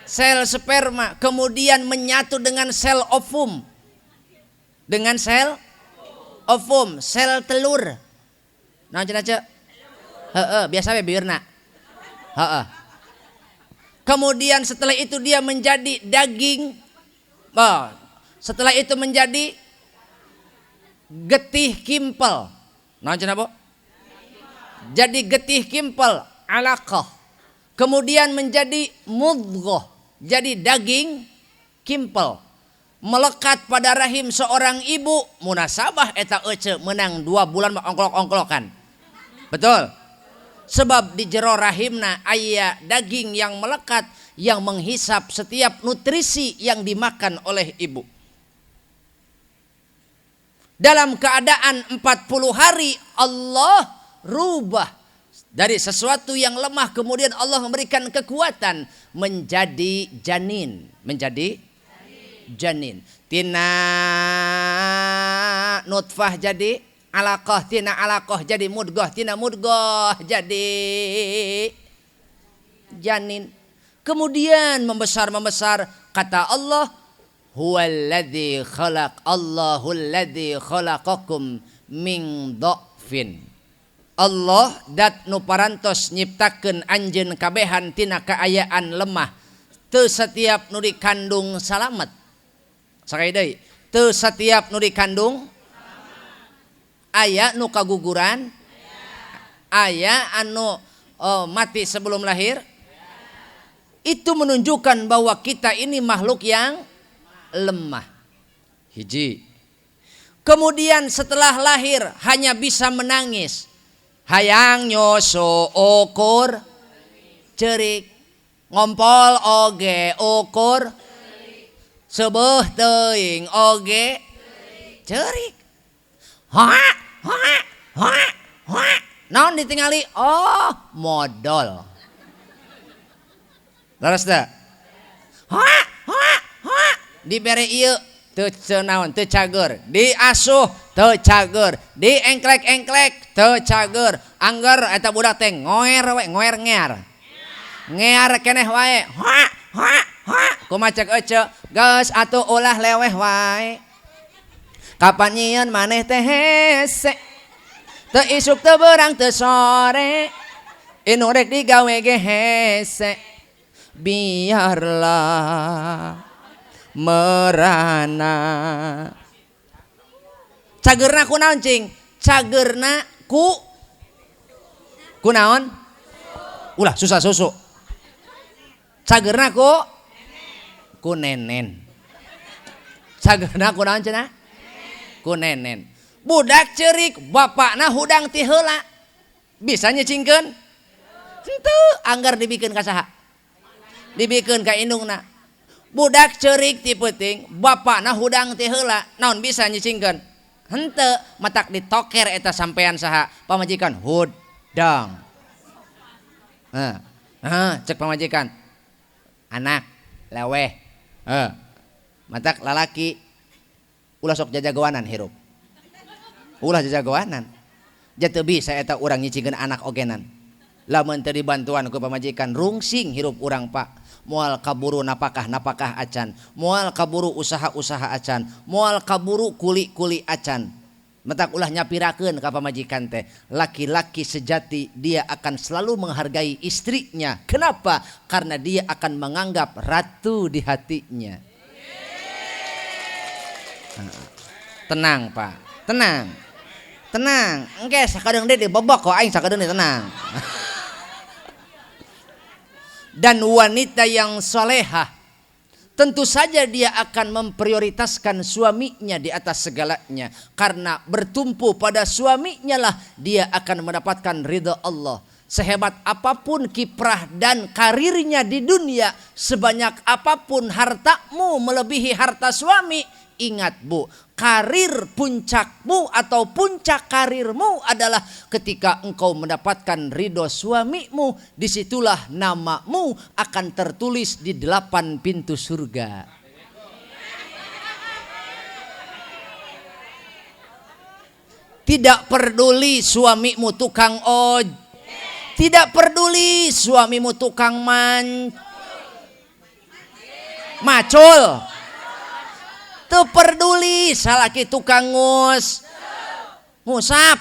S1: sel sperma, kemudian menyatu dengan sel ovum. Dengan sel ovum, sel telur. Nah, aja. Biasa we biurna. Kemudian setelah itu dia menjadi daging. Setelah itu menjadi getih kimpel. Nah, Bo? Jadi getih kimpel, alaqah. Kemudian menjadi mudghah, jadi daging kimpel. Melekat pada rahim seorang ibu, munasabah eta ece menang 2 bulan ongklok-ongklokan. Betul? Sebab di jero rahimna aya daging yang melekat yang menghisap setiap nutrisi yang dimakan oleh ibu. Dalam keadaan 40 hari Allah rubah dari sesuatu yang lemah, kemudian Allah memberikan kekuatan menjadi janin, menjadi janin. Tina nutfah jadi alaqah, tina alaqah jadi mudghah, tina mudghah jadi janin. Kemudian membesar, kata Allah, huwaladzi khalaq, Allahul ladzi khalaqakum min dha'fin. Allah dat nu parantos nyiptakeun anjeun kabehan tina kaayaan lemah. Teu setiap nu dikandung salamet. Sakali deui, teu setiap nu dikandung aya nu kaguguran, aya anu mati sebelum lahir. Itu menunjukkan bahwa kita ini makhluk yang lemah. Hiji. Kemudian setelah lahir hanya bisa menangis. Hayang nyoso ukur cerik, ngompol oge ukur sebeuh teuing oge cerik. Naon ditingali? Oh, modal. Laras da. Dibere ieu teu naon, teu cager. Diasuh teu cager. Diengklek-engklek teu cager. Angger eta budak teh ngoer we, ngoer ngear. Ngear keneh wae. Kumaha cek ece, geus atuh ulah leweh wae. Kapan nyieun maneh teh hese. Teu isuk teu beurang teu sore. Inu rek digawe ge hese. Biarlah merana. Cagerna kunaon cing? Cagerna ku naon? Ulah susah susu. Cagerna ku nenen. Cagerna ku naon cenah? Ku nenen. Budak cerik bapakna hudang ti heula. Bisa nyecingkeun? Itu anggar dibikin ka saha? Dibikin ka indungna. Budak ceurik ti peuting, bapakna hudang ti heula, naon bisa nyicingkeun? Henteu, matak ditoker eta sampean saha? Pamajikan hudang. Cek pamajikan. Anak leweh. Matak lalaki ulah sok jajagoanan hirup. Ulah jajagoanan. Jatuh bisa eta urang nyicingkeun anak ogenan. Lamun teu dibantuan ku pamajikan rungsing hirup urang Pak. Moal kaburu napakah acan, moal kaburu usaha acan, moal kaburu kuli acan. Matak ulah nyapirakeun ka pamajikan teh, laki-laki sejati dia akan selalu menghargai istrinya. Kenapa? Karena dia akan menganggap ratu di hatinya. Tenang Pak, tenang. Engke sakadeng deui dibobok kok aing sakadeng tenang. Dan wanita yang solehah tentu saja dia akan memprioritaskan suaminya di atas segalanya, karena bertumpu pada suaminya lah dia akan mendapatkan ridha Allah. Sehebat apapun kiprah dan karirnya di dunia, sebanyak apapun hartamu melebihi harta suami, ingat Bu, karir puncakmu atau puncak karirmu adalah ketika engkau mendapatkan ridho suamimu. Disitulah namamu akan tertulis di 8 pintu surga. Tidak peduli suamimu tukang tidak peduli suamimu tukang macul, teu peduli salaki tukang ngusap.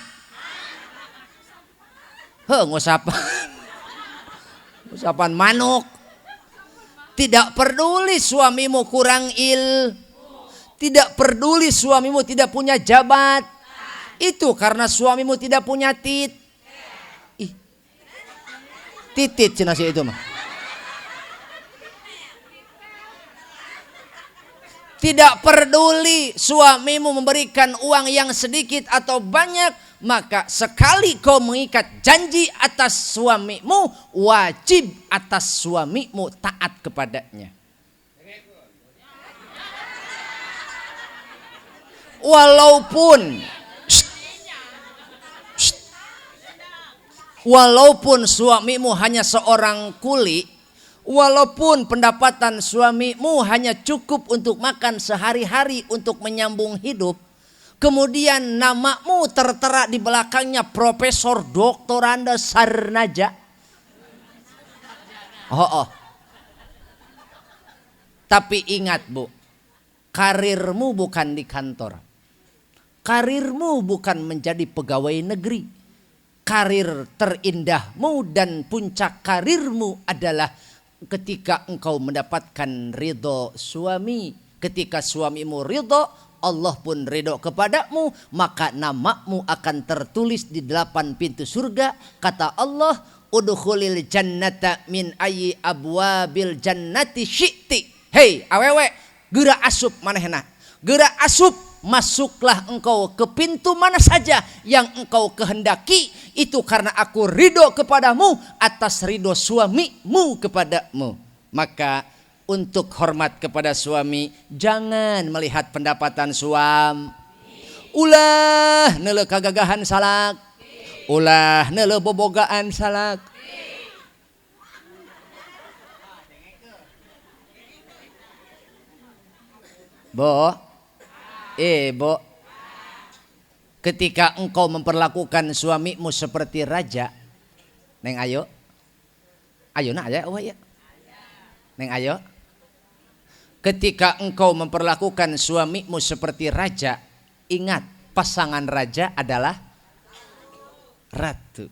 S1: Ngusapan manuk. Tidak peduli suamimu kurang tidak peduli suamimu tidak punya jabat. Itu karena suamimu tidak punya titit cenah si itu mah. Tidak peduli suamimu memberikan uang yang sedikit atau banyak, maka sekali kau mengikat janji atas suamimu, wajib atas suamimu taat kepadanya. Walaupun suamimu hanya seorang kuli, walaupun pendapatan suamimu hanya cukup untuk makan sehari-hari untuk menyambung hidup, kemudian namamu tertera di belakangnya Profesor Doktoranda Sarnaja. Tapi ingat Bu, karirmu bukan di kantor. Karirmu bukan menjadi pegawai negeri. Karir terindahmu dan puncak karirmu adalah ketika engkau mendapatkan ridho suami. Ketika suamimu ridho, Allah pun ridho kepadamu, maka namamu akan tertulis di 8 pintu surga. Kata Allah, udkhulil jannata min ayyi abwabil jannati syi'ti. Hei awewe, geura asup manehna. Geura asup, masuklah engkau ke pintu mana saja yang engkau kehendaki. Itu karena aku ridho kepadamu atas ridho suamimu kepadamu. Maka untuk hormat kepada suami, jangan melihat pendapatan suami. Ulah neuleuh kagagahan salak. Ulah neuleuh bobogaan salak. Bo, ketika engkau memperlakukan suamimu seperti raja, Neng Ayo, ayeuna aya eueuh ya. Neng Ayo, ketika engkau memperlakukan suamimu seperti raja, ingat pasangan raja adalah ratu.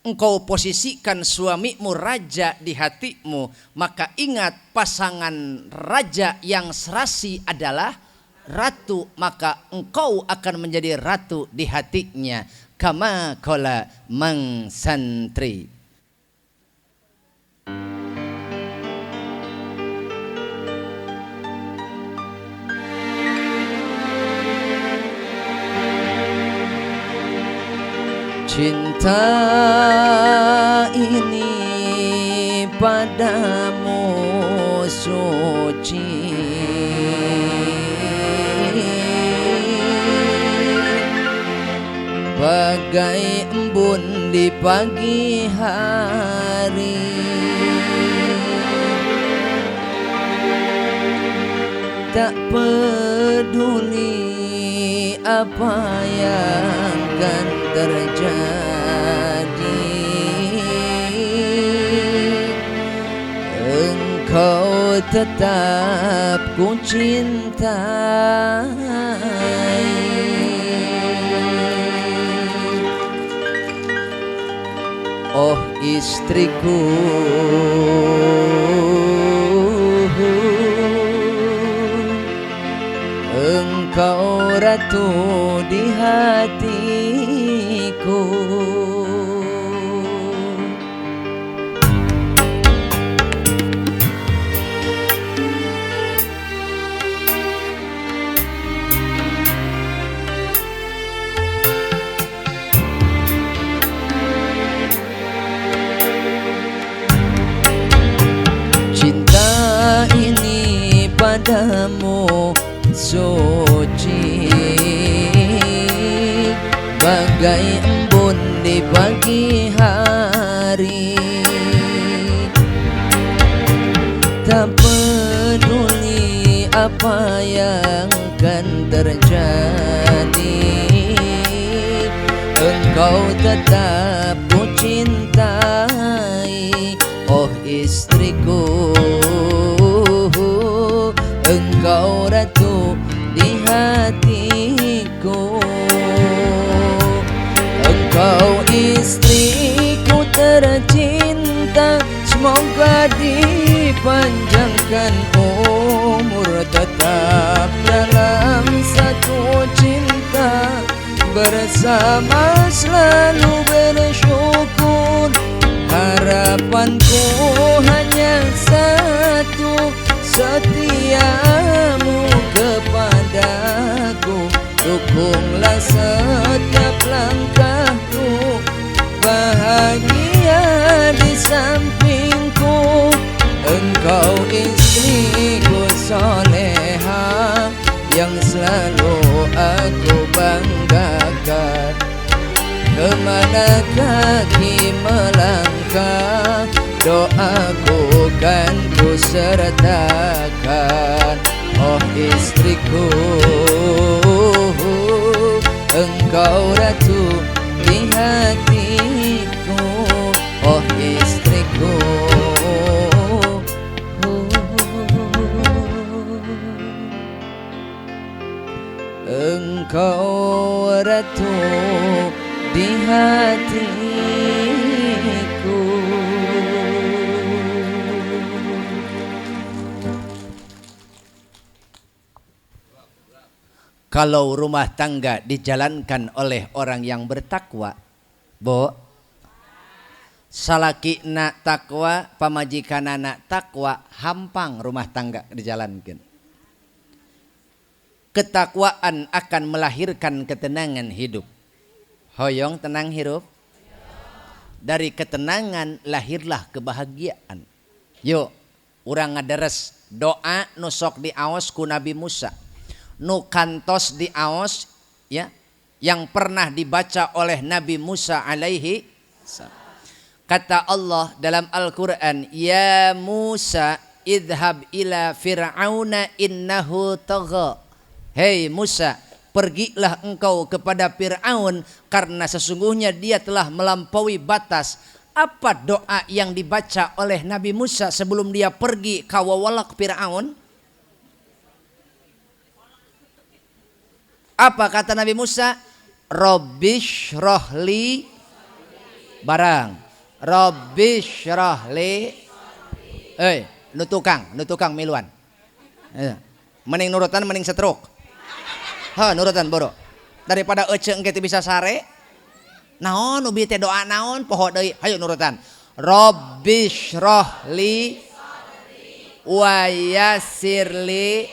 S1: Engkau posisikan suamimu raja di hatimu, maka ingat pasangan raja yang serasi adalah ratu, maka engkau akan menjadi ratu di hatinya. Kama qala Mang Santri. Cinta ini padamu suci, bagai embun di pagi hari. Tak peduli apa yang akan terjadi, engkau tetap ku cintai. Oh istriku, engkau ratu di hatiku. Cinta ini padamu suci, bagai embun di pagi hari. Tak peduli apa yang akan terjadi, engkau tetap ku cintai. Oh istriku, engkau ratu di hatiku. Engkau istriku tercinta, semoga dipanjangkan umur, tetap dalam satu cinta, bersama selalu bersyukur. Harapanku hanya satu, setiamu kepadaku. Dukunglah setiap langkahku, bahagia di sampingku. Engkau istriku soleha, yang selalu aku banggakan. Kemana kaki melangkah, doaku kan ku sertakan. Oh istriku, engkau ratu di hatiku. Oh istriku, engkau ratu di hatiku. Kalau rumah tangga dijalankan oleh orang yang bertakwa, Bo, salaki nak takwa, pamajikan anak takwa, hampang rumah tangga dijalankan. Ketakwaan akan melahirkan ketenangan hidup. Hoyong tenang hidup. Dari ketenangan lahirlah kebahagiaan. Yuk, urang ngaderes doa nusok di aos ku Nabi Musa. Nu kantos di aos ya, yang pernah dibaca oleh Nabi Musa alaihi salam. Kata Allah dalam Al-Quran, ya Musa idhab ila fir'auna innahu tagha. Hei Musa, pergilah engkau kepada Fir'aun karena sesungguhnya dia telah melampaui batas. Apa doa yang dibaca oleh Nabi Musa sebelum dia pergi kawawalak Fir'aun? Apa kata Nabi Musa? Rabbish rohli barang. Rabbish rohli. Nu tukang miluan. Mending nurutan mending setruk. Nurutan boro. Daripada ece engke bisa sare. Naon ubi teh doa naon poho deui. Hayu nurutan. Rabbish rohli wa yassirli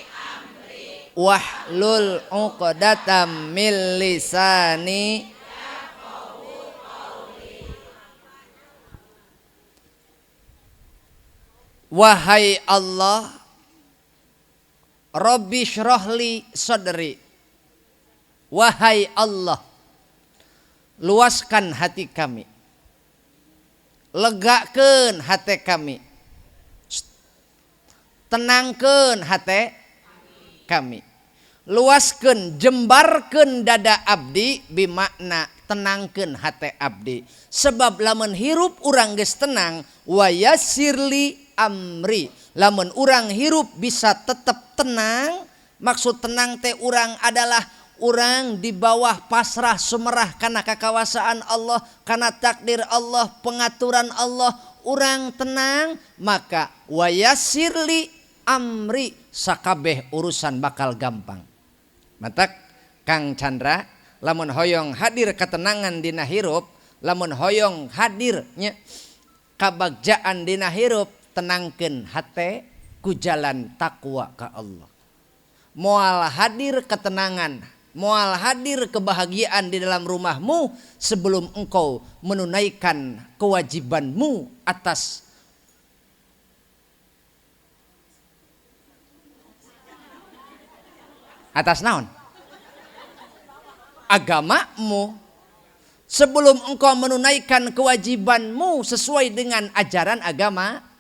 S1: wahlul 'uqdatam min lisani Wahai Allah, Rabbi syrahli sadri. Wahai Allah, luaskan hati kami, legakeun hati kami, tenangkeun hati kami, luaskeun jembarkeun dada abdi, bimakna tenangkeun hati abdi. Sebab lamun hirup urang geus tenang, wa yassirli amri, lamun urang hirup bisa tetap tenang. Maksud tenang teh urang adalah urang di bawah pasrah sumerah kana kakawasaan Allah, kana takdir Allah, pengaturan Allah, urang tenang, maka wa yassirli amri, sakabeh urusan bakal gampang. Matak Kang Chandra, lamun hoyong hadir ketenangan dina hirup, lamun hoyong hadirnya kabagjaan dina hirup, tenangkeun hate ku jalan takwa ka Allah. Moal hadir ketenangan, moal hadir kebahagiaan di dalam rumahmu sebelum engkau menunaikan kewajibanmu atas naon? Agamamu. Sebelum engkau menunaikan kewajibanmu sesuai dengan ajaran agama.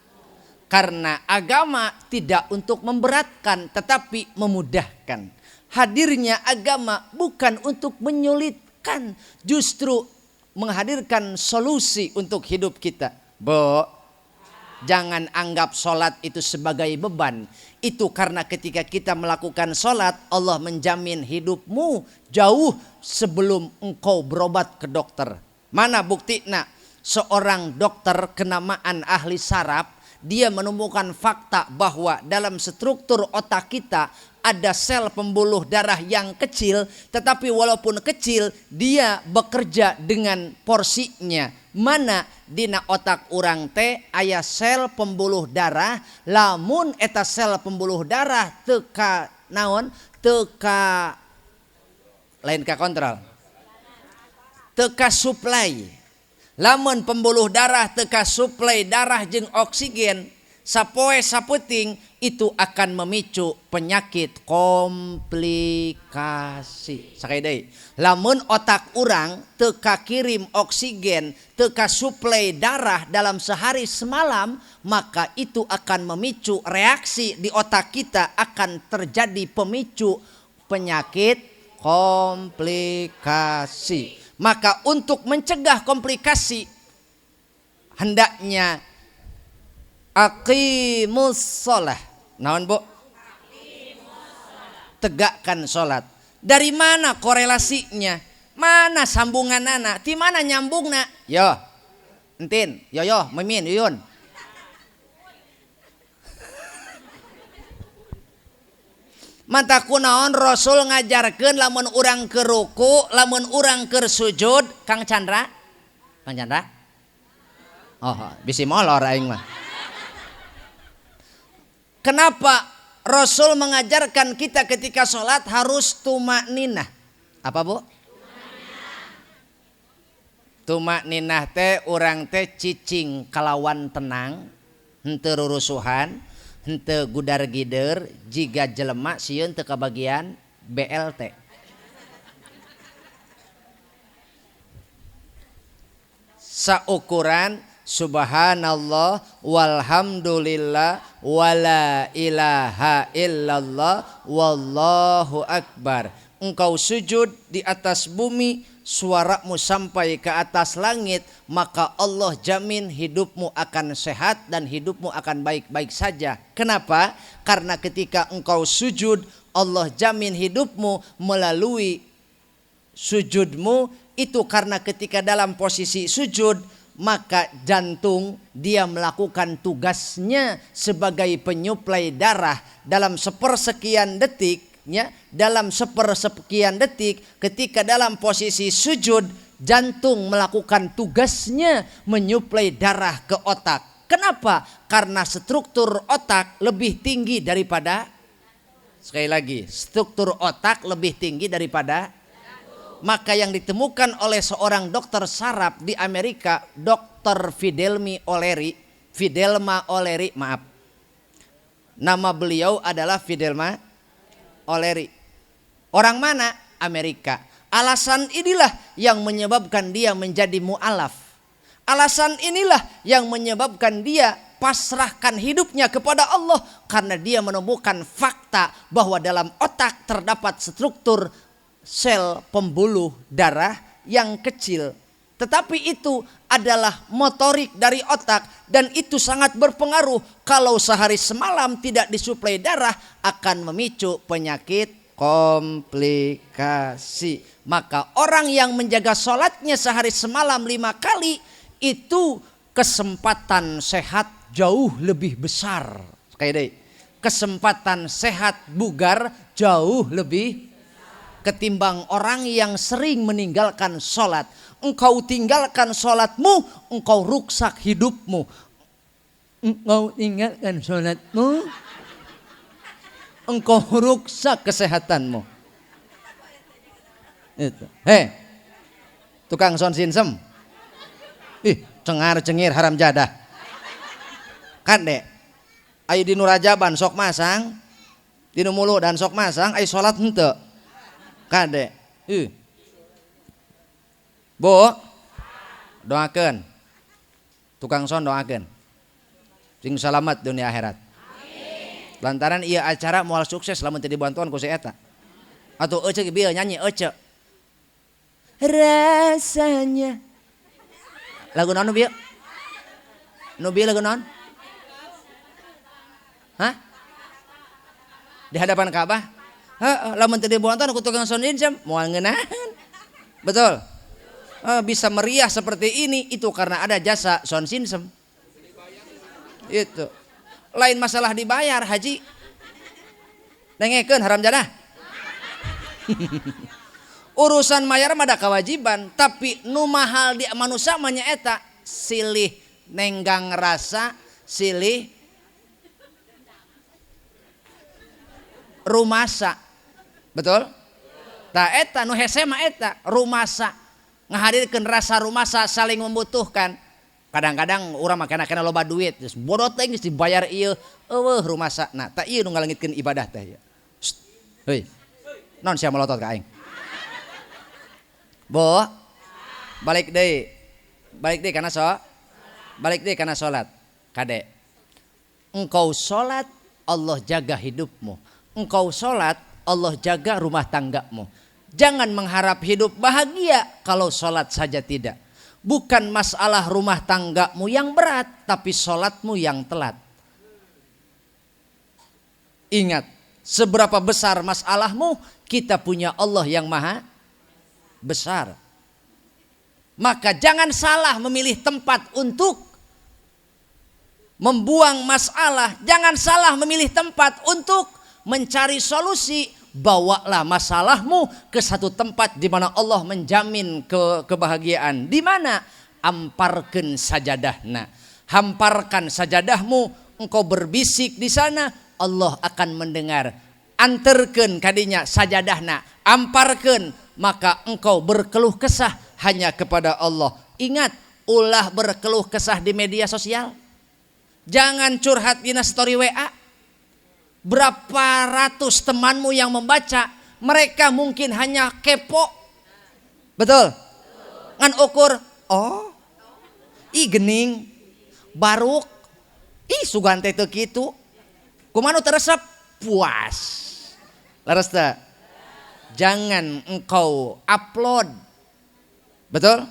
S1: Karena agama tidak untuk memberatkan tetapi memudahkan. Hadirnya agama bukan untuk menyulitkan, justru menghadirkan solusi untuk hidup kita. Bo, jangan anggap sholat itu sebagai beban. Itu karena ketika kita melakukan sholat, Allah menjamin hidupmu jauh sebelum engkau berobat ke dokter. Mana buktinya? Seorang dokter kenamaan ahli saraf, dia menemukan fakta bahwa dalam struktur otak kita ada sel pembuluh darah yang kecil, tetapi walaupun kecil dia bekerja dengan porsinya. Mana dina otak urang teh aya sel pembuluh darah, lamun eta sel pembuluh darah teka naon, teka lain ka kontrol, teka suplai. Lamun pembuluh darah teka suplai darah jeung oksigen sapoe saputing, itu akan memicu penyakit komplikasi. Sakali deui, lamun otak urang teka kirim oksigen, teka suplai darah dalam sehari semalam, maka itu akan memicu reaksi di otak kita, akan terjadi pemicu penyakit komplikasi. Maka untuk mencegah komplikasi, hendaknya aqimus shalah. Naon Bu? Tegakkan sholat. Dari mana korelasinya? Mana sambunganana? Ti mana nyambungna? Yo, entin, yo, mimin, yuyun. Mata kunaon Rasul ngajarkeun lamun urang keur ruku, lamun urang keur sujud, Kang Chandra? Kang Chandra? Oh, bisi molor aing mah. Kenapa Rasul mengajarkan kita ketika sholat harus tumakninah? Apa Bu? Tumakninah teh urang teh cicing kalawan tenang, henteu rurusuhan, henteu gudar-gider, jiga jelema sieun teu kabagian BLT. Saukuran subhanallah walhamdulillah wala ilaha illallah wallahu akbar. Engkau sujud di atas bumi, suaramu sampai ke atas langit, maka Allah jamin hidupmu akan sehat dan hidupmu akan baik-baik saja. Kenapa? Karena ketika engkau sujud, Allah jamin hidupmu melalui sujudmu. Itu karena ketika dalam posisi sujud, maka jantung dia melakukan tugasnya sebagai penyuplai darah dalam sepersekian detik. Dalam sepersekian detik ketika dalam posisi sujud, jantung melakukan tugasnya menyuplai darah ke otak. Kenapa? Karena struktur otak lebih tinggi daripada, sekali lagi, struktur otak lebih tinggi daripada jantung. Maka yang ditemukan oleh seorang dokter saraf di Amerika, Dr. Fidelma O'Leary, Nama beliau adalah Fidel Oleri. Orang mana? Amerika. Alasan inilah yang menyebabkan dia menjadi mu'alaf. Alasan inilah yang menyebabkan dia pasrahkan hidupnya kepada Allah. Karena dia menemukan fakta bahwa dalam otak terdapat struktur sel pembuluh darah yang kecil. Tetapi itu adalah motorik dari otak dan itu sangat berpengaruh. Kalau sehari semalam tidak disuplai darah akan memicu penyakit komplikasi. Maka orang yang menjaga sholatnya sehari semalam 5 kali itu kesempatan sehat jauh lebih besar. Kayak deh, kesempatan sehat bugar jauh lebih ketimbang orang yang sering meninggalkan sholat. Engkau tinggalkan sholatmu, engkau rusak hidupmu. Engkau tinggalkan sholatmu, engkau rusak kesehatanmu. Itu. Hei, tukang sound system. Cengar cengir haram jadah. Kan dek, ayo di nurajaban sok masang, di mulu dan sok masang, ayo sholat henteu. Kan dek, Bu, doakan. Tukang son doakan. Sing selamat dunia akhirat. Lantaran ia acara moal sukses lamun teu dibantuan ku si eta. Atuh ece bieu nyanyi ece. Rasanya. Lagu naon nu bieu? Nu bieu lagu naon? Hah? Di hadapan Ka'bah? Heeh, lamun teu dibantuan ku tukang son insam moal ngeunahan. Betul. Bisa meriah seperti ini itu karena ada jasa sound system. Itu. Lain masalah dibayar haji. Dengekeun haram jadah. Urusan mayar mah ada kewajiban, tapi nu mahal di manusia mah nyaeta silih nenggang rasa, silih rumasa. Betul? Tah eta nu hese mah eta rumasa. Ngahadirkeun rasa rumasa saling membutuhkan. Kadang-kadang urang mah kana loba duit, geus bodoh teh geus dibayar ieu, eueuh rumasa. Nah, tah ieu nu ngalengitkeun ibadah teh. Heuy. Naon sia melotot ka aing? Bo. Balik deui. Balik deui kana salat. Kade. Engkau salat, Allah jaga hidupmu. Engkau salat, Allah jaga rumah tanggamu. Jangan mengharap hidup bahagia kalau sholat saja tidak. Bukan masalah rumah tanggamu yang berat, tapi sholatmu yang telat. Ingat, seberapa besar masalahmu, kita punya Allah yang maha besar. Maka jangan salah memilih tempat untuk membuang masalah. Jangan salah memilih tempat untuk mencari solusi. Bawalah masalahmu ke satu tempat di mana Allah menjamin kebahagiaan. Di mana? Amparkeun sajadahna. Hamparkan sajadahmu, engkau berbisik di sana, Allah akan mendengar. Anterkeun kadinya sajadahna, amparkeun, maka engkau berkeluh kesah hanya kepada Allah. Ingat, ulah berkeluh kesah di media sosial. Jangan curhat di story WA. Berapa ratus temanmu yang membaca, mereka mungkin hanya kepo. Betul? Ngan ukur, oh, gening, baruk, sugan teh teu kitu. Kumaha nu teresep? Puas. Laras teh? Jangan engkau upload. Betul?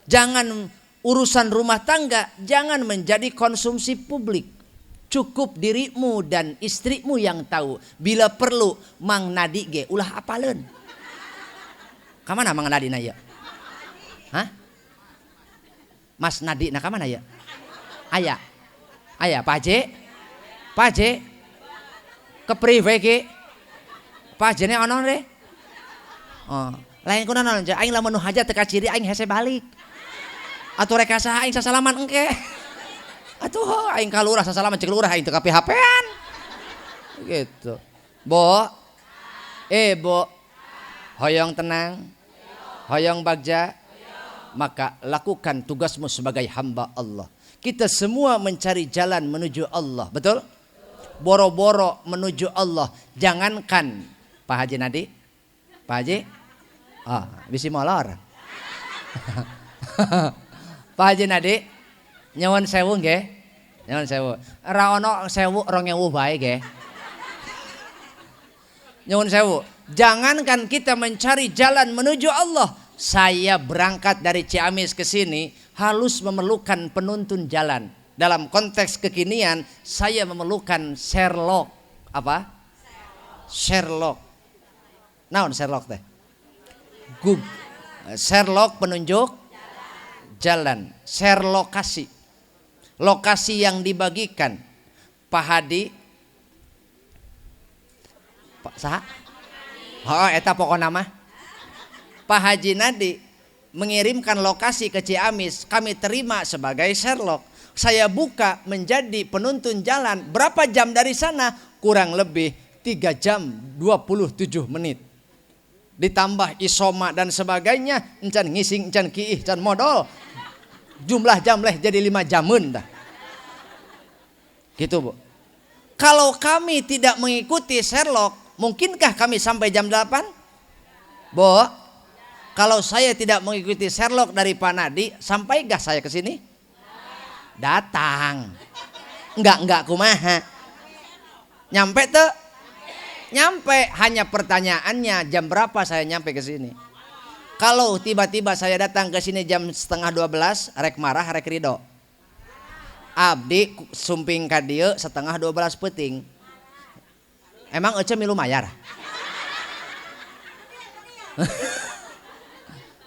S1: Jangan urusan rumah tangga, jangan menjadi konsumsi publik. Cukup dirimu dan istrimu yang tahu. Bila perlu Mang Nadi ge ulah apaleun. Ka mana Mang Nadi na ya? Hah? Mas Nadi na ka mana ya? Aya. Paje? Ke prive ge. Pajene onon re? Oh, lain kunaon aja aing lamun nu hajat teu kaciri aing hese balik. Atuh rek saha aing sasalaman engke. Atuh aing ka lurah sasalaman cek lurah aing teu ka PHP-an. Gitu. Bo. Bo. Hoyong tenang. Hoyong bagja. Maka lakukan tugasmu sebagai hamba Allah. Kita semua mencari jalan menuju Allah, betul? boro-boro menuju Allah. Jangankan Pak Haji Nadi, Pak Haji, bisi molor. Pak Haji Nadi, nyawon sewu nggih, nyawon sewu. Ra ono sewu 2000 bae nggih. Nyawon sewu. Jangankan kita mencari jalan menuju Allah, saya berangkat dari Ciamis ke sini halus memerlukan penuntun jalan. Dalam konteks kekinian saya memerlukan Sherlock. Apa? Sherlock. Naon Sherlock teh? Sherlock penunjuk jalan. Sherlokasi. Lokasi yang dibagikan. Pak Hadi. Pak saha? Eta pokoknya mah. Pak Haji Nadi mengirimkan lokasi ke Ciamis, kami terima sebagai Sherlock. Saya buka menjadi penuntun jalan. Berapa jam dari sana? Kurang lebih 3 jam 27 menit. Ditambah isoma dan sebagainya, encan ngising, encan kiih, encan modal. Jumlah jam leh jadi 5 jamun dah. Gitu Bu. Kalau kami tidak mengikuti Sherlock, mungkinkah kami sampai jam 8? Bu, kalau saya tidak mengikuti Sherlock dari Pak Nadi, sampai gak saya ke sini? Datang. Enggak kumaha. Nyampe tuh? Nyampe, hanya pertanyaannya jam berapa saya nyampe ke sini. Kalau tiba-tiba saya datang ke sini jam 11:30, rek marah, rek ridho. Abdi sumping ka dieu 11:30 peuting. Emang ece milu mayar?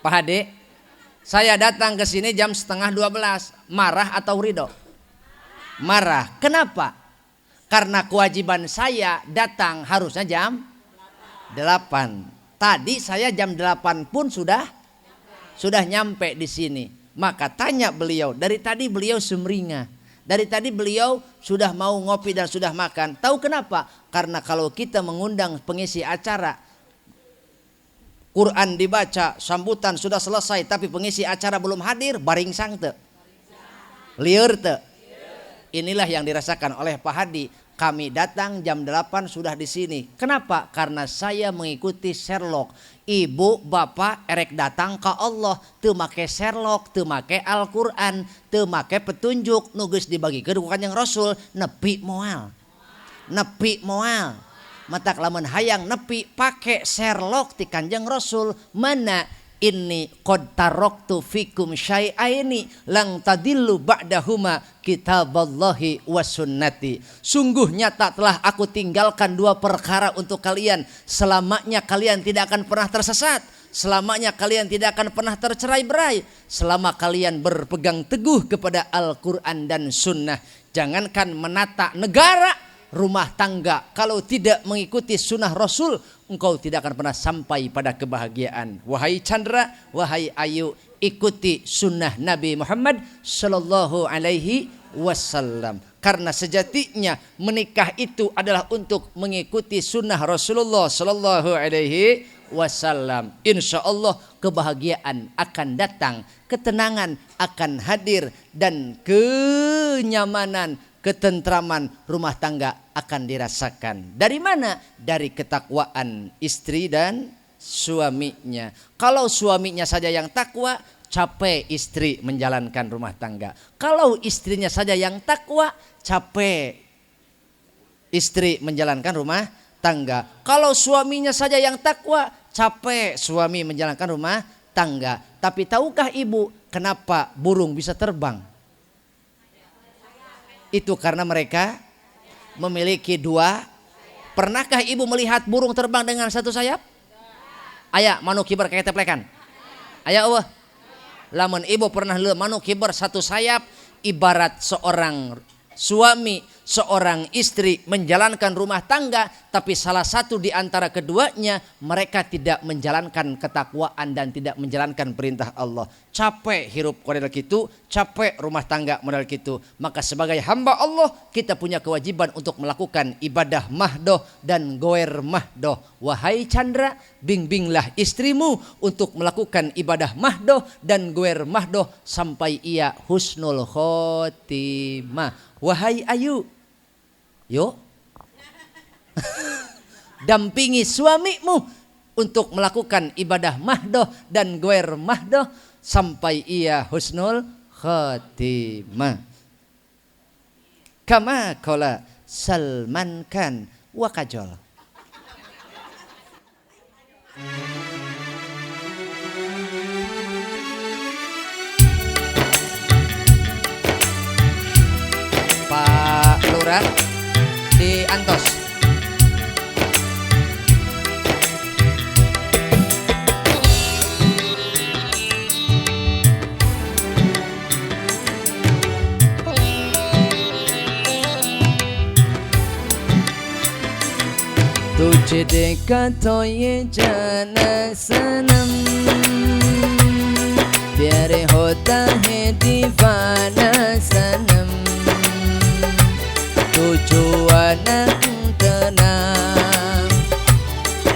S1: Pak Hade, saya datang ke sini jam 11:30, marah atau ridho? Marah. Kenapa? Karena kewajiban saya datang harusnya jam 8. Tadi saya jam 8 pun sudah nyampe di sini. Maka tanya beliau, dari tadi beliau sumringah. Dari tadi beliau sudah mau ngopi dan sudah makan. Tahu kenapa? Karena kalau kita mengundang pengisi acara, Quran dibaca, sambutan sudah selesai, tapi pengisi acara belum hadir, baringsang teu? Lieur teu? Inilah yang dirasakan oleh Pak Hadi. Kami datang jam 8 sudah di sini. Kenapa? Karena saya mengikuti Sherlock. Ibu, bapak erek datang ke Allah, teu make Sherlock, teu make Al-Qur'an, teu make petunjuk nu geus dibagikeun ku Kanjeng Rasul, nepi moal. Nepi moal. Matak lamun hayang nepi pake Sherlock ti Kanjeng Rasul, mana inni qad taraktu fikum syai'aini lang tadillu ba'dahuma kitaballahi wa sunnati. Sungguh nyata telah aku tinggalkan 2 perkara untuk kalian. Selamanya kalian tidak akan pernah tersesat. Selamanya kalian tidak akan pernah tercerai-berai. Selama kalian berpegang teguh kepada Al-Quran dan Sunnah. Jangankan menata negara, rumah tangga, kalau tidak mengikuti sunnah Rasul, engkau tidak akan pernah sampai pada kebahagiaan. Wahai Chandra, wahai Ayu, ikuti sunnah Nabi Muhammad sallallahu alaihi wasallam. Karena sejatinya menikah itu adalah untuk mengikuti sunnah Rasulullah sallallahu alaihi wasallam. Insya Allah kebahagiaan akan datang, ketenangan akan hadir, dan kenyamanan, ketentraman rumah tangga akan dirasakan. Dari mana? Dari ketakwaan istri dan suaminya. Kalau suaminya saja yang takwa, capek istri menjalankan rumah tangga. Kalau istrinya saja yang takwa, capek istri menjalankan rumah tangga. Kalau suaminya saja yang takwa, capek suami menjalankan rumah tangga. Tapi tahukah ibu kenapa burung bisa terbang? Itu karena mereka memiliki 2. Pernahkah ibu melihat burung terbang dengan 1 sayap? Aya manu kibar kayak teplekan. Aya eueuh. Lamun ibu pernah lihat manu kibar 1 sayap, ibarat seorang suami, seorang istri menjalankan rumah tangga, tapi salah satu di antara keduanya mereka tidak menjalankan ketakwaan dan tidak menjalankan perintah Allah. Capek hirup model gitu, capek rumah tangga model gitu. Maka sebagai hamba Allah kita punya kewajiban untuk melakukan ibadah mahdoh dan goer mahdoh. Wahai Chandra, bimbinglah istrimu untuk melakukan ibadah mahdoh dan goer mahdoh sampai ia husnul khotimah. Wahai Ayu, yuk Dampingi suamimu untuk melakukan ibadah mahdoh dan goer mahdoh sampai ia husnul khatimah. Kama qala Salman Khan wa kajol. Pak Lurah di Antos. तुझे देखा तो ये जाना सनम प्यारे होता है दीवाना सनम तू juana tenang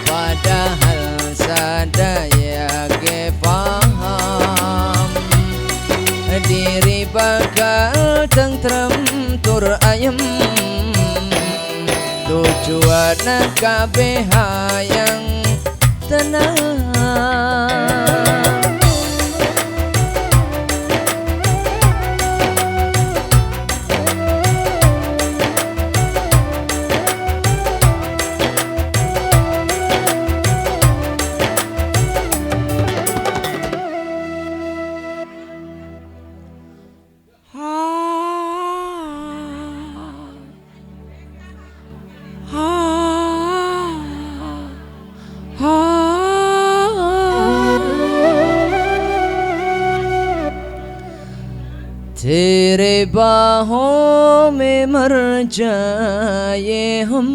S1: padahal sadaya ke paham diri bakal tentrem tur ayem tujuan kabeh yang tenang. तेरे बाहों में मर जाए हम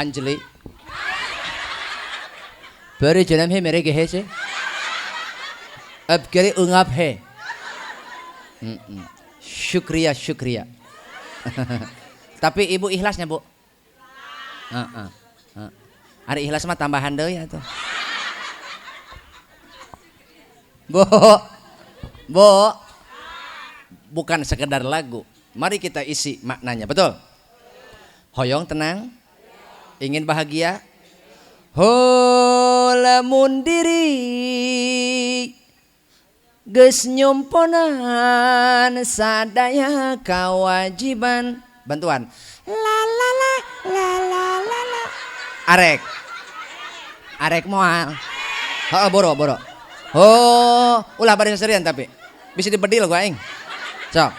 S1: अंजलि पहले जन्म है मेरे गहे से अब करे उंगाप है syukriya syukriya tapi ibu ikhlasnya bu hari ikhlas mah tambahan deh ya tuh bu bukan sekedar lagu mari kita isi maknanya betul hoyong tenang ingin bahagia lamun diri geus nyomponan sadaya kewajiban bantuan la la la la la la la arek moal boro ulah bari saserian tapi bisa dibedil gua aing sok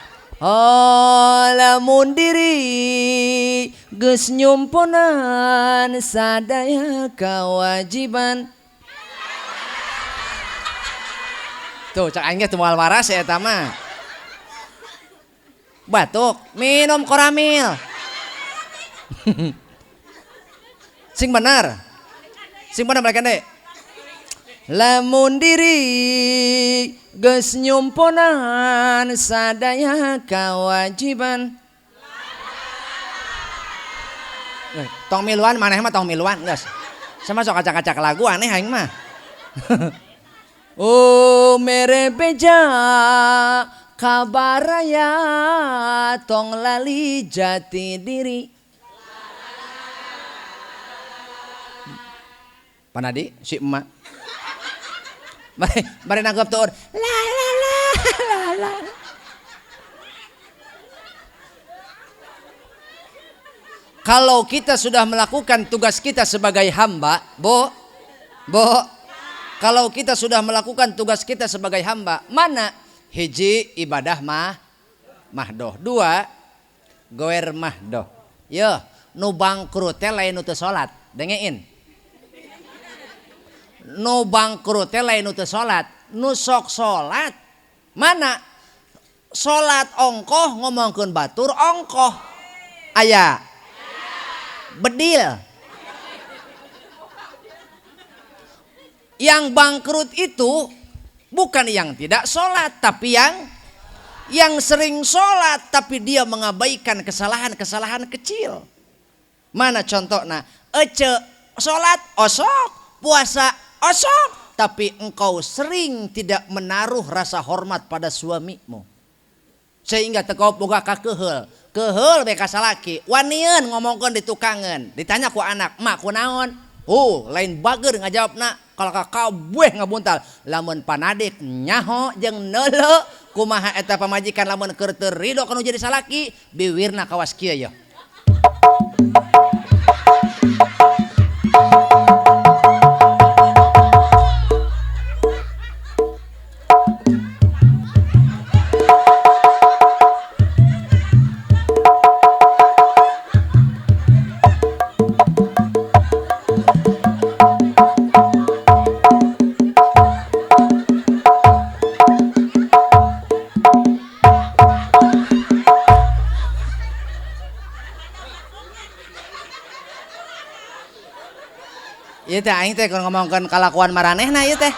S1: lamun diri geus nyomponan sadaya kewajiban tuh cak aing teu moal waras eta mah batuk minum koramil sing bener mereka deh lamun diri geus nyomponan sadaya kewajiban tong miluan maneh mah tong miluan geus sama sok acak-acak lagu aneh aing mah oh mere beja kabaraya tong lali jati diri panadi si emak mari nanggap tuh la la la la kalau kita sudah melakukan tugas kita sebagai hamba bo kalau kita sudah melakukan tugas kita sebagai hamba mana hiji ibadah mahdoh dua goer mahdoh yo nu bangkrut teh lain nu teu salat dengein nu bangkrut teh lain nu teu salat nu sok salat mana salat ongkoh ngomongkeun batur ongkoh. Aya. Bedil. Yang bangkrut itu bukan yang tidak sholat, tapi yang sering sholat tapi dia mengabaikan kesalahan-kesalahan kecil. Mana contohnya? Sholat osok, puasa osok, tapi engkau sering tidak menaruh rasa hormat pada suamimu. Sehingga tekau boga kakehel. Kehel beka salaki, wanian ngomongkeun di tukangan. Ditanya ku anak, "Mak kunaon?" Lain bager ngajawabna, kalau kabeh ngabuntal. Lamun panadik nyaho jeung neuleu, kumaha eta pamajikan lamun keur teu ridho kana jadi salaki, biwirna kawas kieu ya. Iya teh aing teh ngomongkeun kelakuan maranehna ieu teh.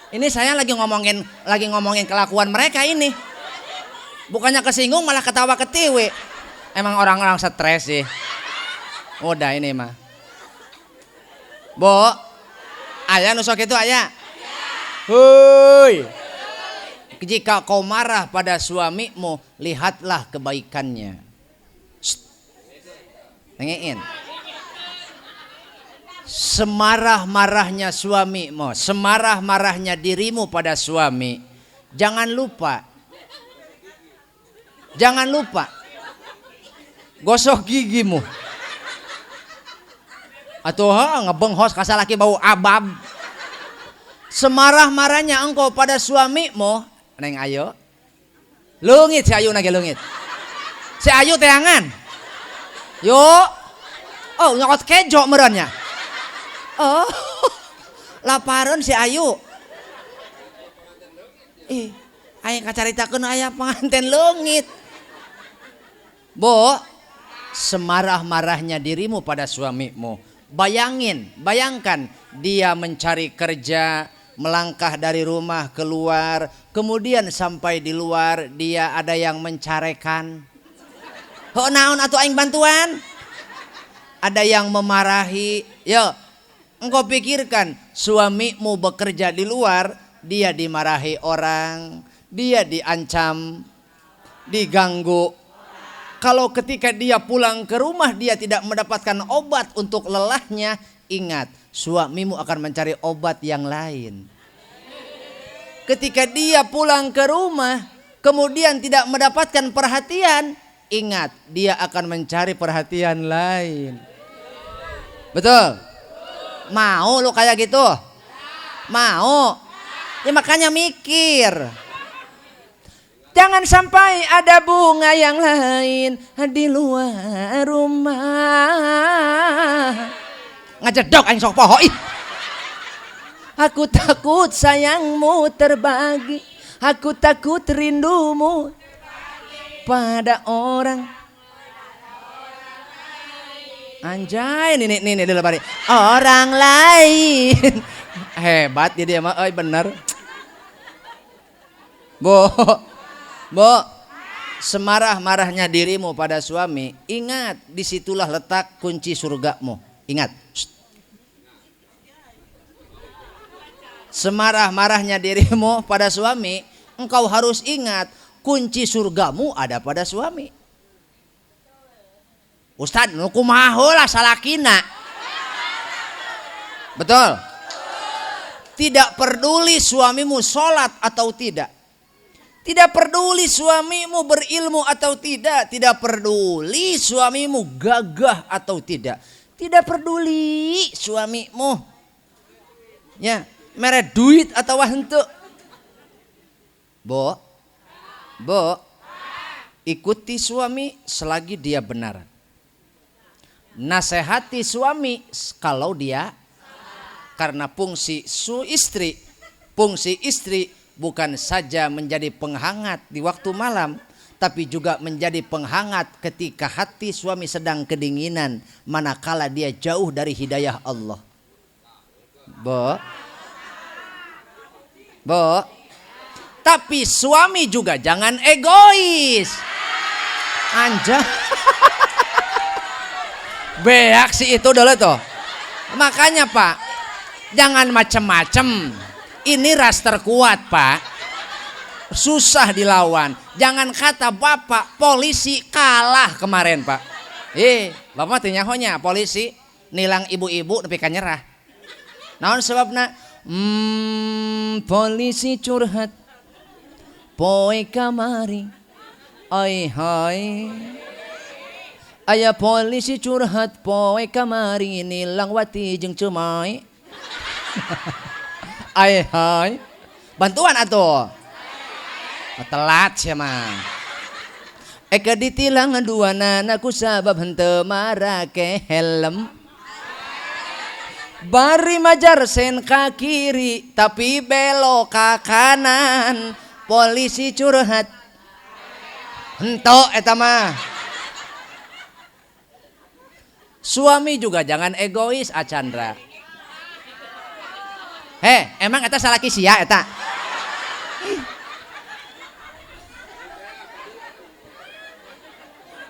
S1: Ini saya lagi ngomongin kelakuan mereka ini. Bukannya kesinggung malah ketawa ketiwi. Emang orang-orang stres sih. Udah ini mah. Bo, aya nu sok kitu aya? Heuy. Jika kau marah pada suamimu, lihatlah kebaikannya. Nengein. Semarah-marahnya suamimu, semarah-marahnya dirimu pada suami, jangan lupa gosok gigimu. Atuh ngebenghos ka salaki bau abab. Semarah-marahnya engkau pada suamimu, neng ayo. Leungit si Ayu nage leungit. Si Ayu teangan. Yo. Oh, nyokot kejo meureunnya. Oh, laparan si Ayu. Aing kacaritakeun aya penganten leungit. Bo, semarah-marahnya dirimu pada suamimu. Bayangkan dia mencari kerja, melangkah dari rumah keluar, kemudian sampai di luar dia ada yang mencarekan. Ho naon atuh aing bantuan? Ada yang memarahi. Yo, engkau pikirkan suamimu bekerja di luar, dia dimarahi orang, dia diancam, diganggu. Kalau ketika dia pulang ke rumah dia tidak mendapatkan obat untuk lelahnya, ingat suamimu akan mencari obat yang lain. Ketika dia pulang ke rumah kemudian tidak mendapatkan perhatian, ingat dia akan mencari perhatian lain. Betul? Mau lu kayak gitu? Mau? Ya makanya mikir. Jangan sampai ada bunga yang lain di luar rumah. Ngajedok aing sok poho ih. Aku takut sayangmu terbagi, aku takut rindumu pada orang. Anjay, ini dulu bari. Orang lain. Hebat dia mah, bener. Bo, semarah-marahnya dirimu pada suami, ingat disitulah letak kunci surgamu. Ingat. Semarah-marahnya dirimu pada suami, engkau harus ingat kunci surgamu ada pada suami. Ustad, nu kumaha heula salakina? Betul? Tidak peduli suamimu sholat atau tidak. Tidak peduli suamimu berilmu atau tidak. Tidak peduli suamimu gagah atau tidak. Tidak peduli suamimu ya mere duit atau henteu. Bo, ikuti suami selagi dia benar. Nasehati suami kalau dia, karena fungsi istri bukan saja menjadi penghangat di waktu malam, tapi juga menjadi penghangat ketika hati suami sedang kedinginan manakala dia jauh dari hidayah Allah. Bo. Tapi suami juga jangan egois. Anjay. Beak sih itu dulu tuh. Makanya Pak, jangan macem-macem. Ini ras terkuat Pak. Susah dilawan. Jangan kata Bapak polisi kalah kemarin Pak. Bapak tinyahonya polisi nilang ibu-ibu tapi kan nyerah. Naon sebabna? Polisi curhat poe kamari. Ai hai. Aya polisi curhat poe kamari nilang wati jeung cemai. Ai hai. Bantuan atuh. Telat sia mah. Eka ditilang duana ku sabab henteu marake helm. Bari majar sen ka kiri tapi belok ka kanan. Polisi curhat. Henteu eta mah. Suami juga jangan egois Acandra. Emang eta salaki sia eta?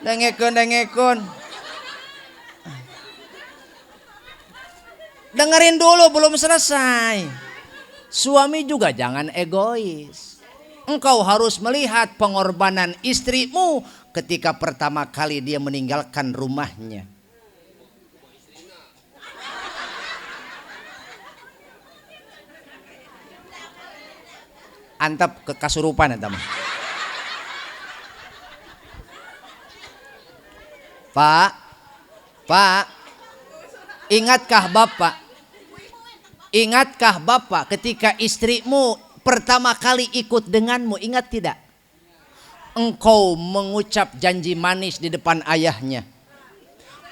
S1: Dengekun. Dengerin dulu belum selesai. Suami juga jangan egois. Engkau harus melihat pengorbanan istrimu ketika pertama kali dia meninggalkan rumahnya. Antap kekasurupan eta mah. Pak, ingatkah Bapak ketika istrimu pertama kali ikut denganmu, ingat tidak? Engkau mengucap janji manis di depan ayahnya.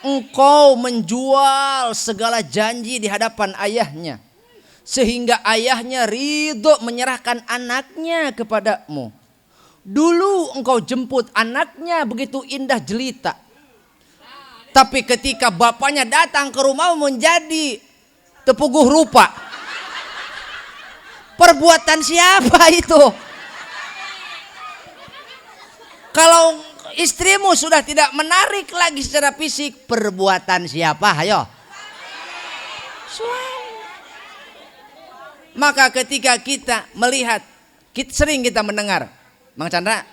S1: Engkau menjual segala janji di hadapan ayahnya. Sehingga ayahnya ridho menyerahkan anaknya kepadamu. Dulu engkau jemput anaknya begitu indah jelita. Tapi ketika bapaknya datang ke rumah menjadi tepuguh rupa. Perbuatan siapa itu? Kalau istrimu sudah tidak menarik lagi secara fisik, perbuatan siapa? Ayo. Maka ketika kita melihat, sering kita mendengar, Mang Chandra,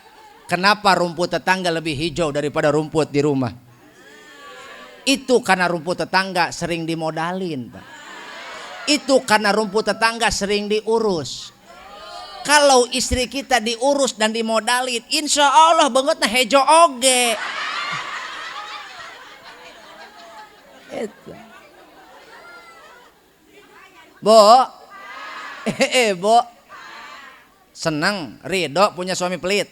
S1: kenapa rumput tetangga lebih hijau daripada rumput di rumah? Itu karena rumput tetangga sering dimodalin, Pak. Itu karena rumput tetangga sering diurus. Kalau istri kita diurus dan dimodalin, insya Allah bangetnya hejo oge. Itu. Bo, Bo, senang, ridho punya suami pelit.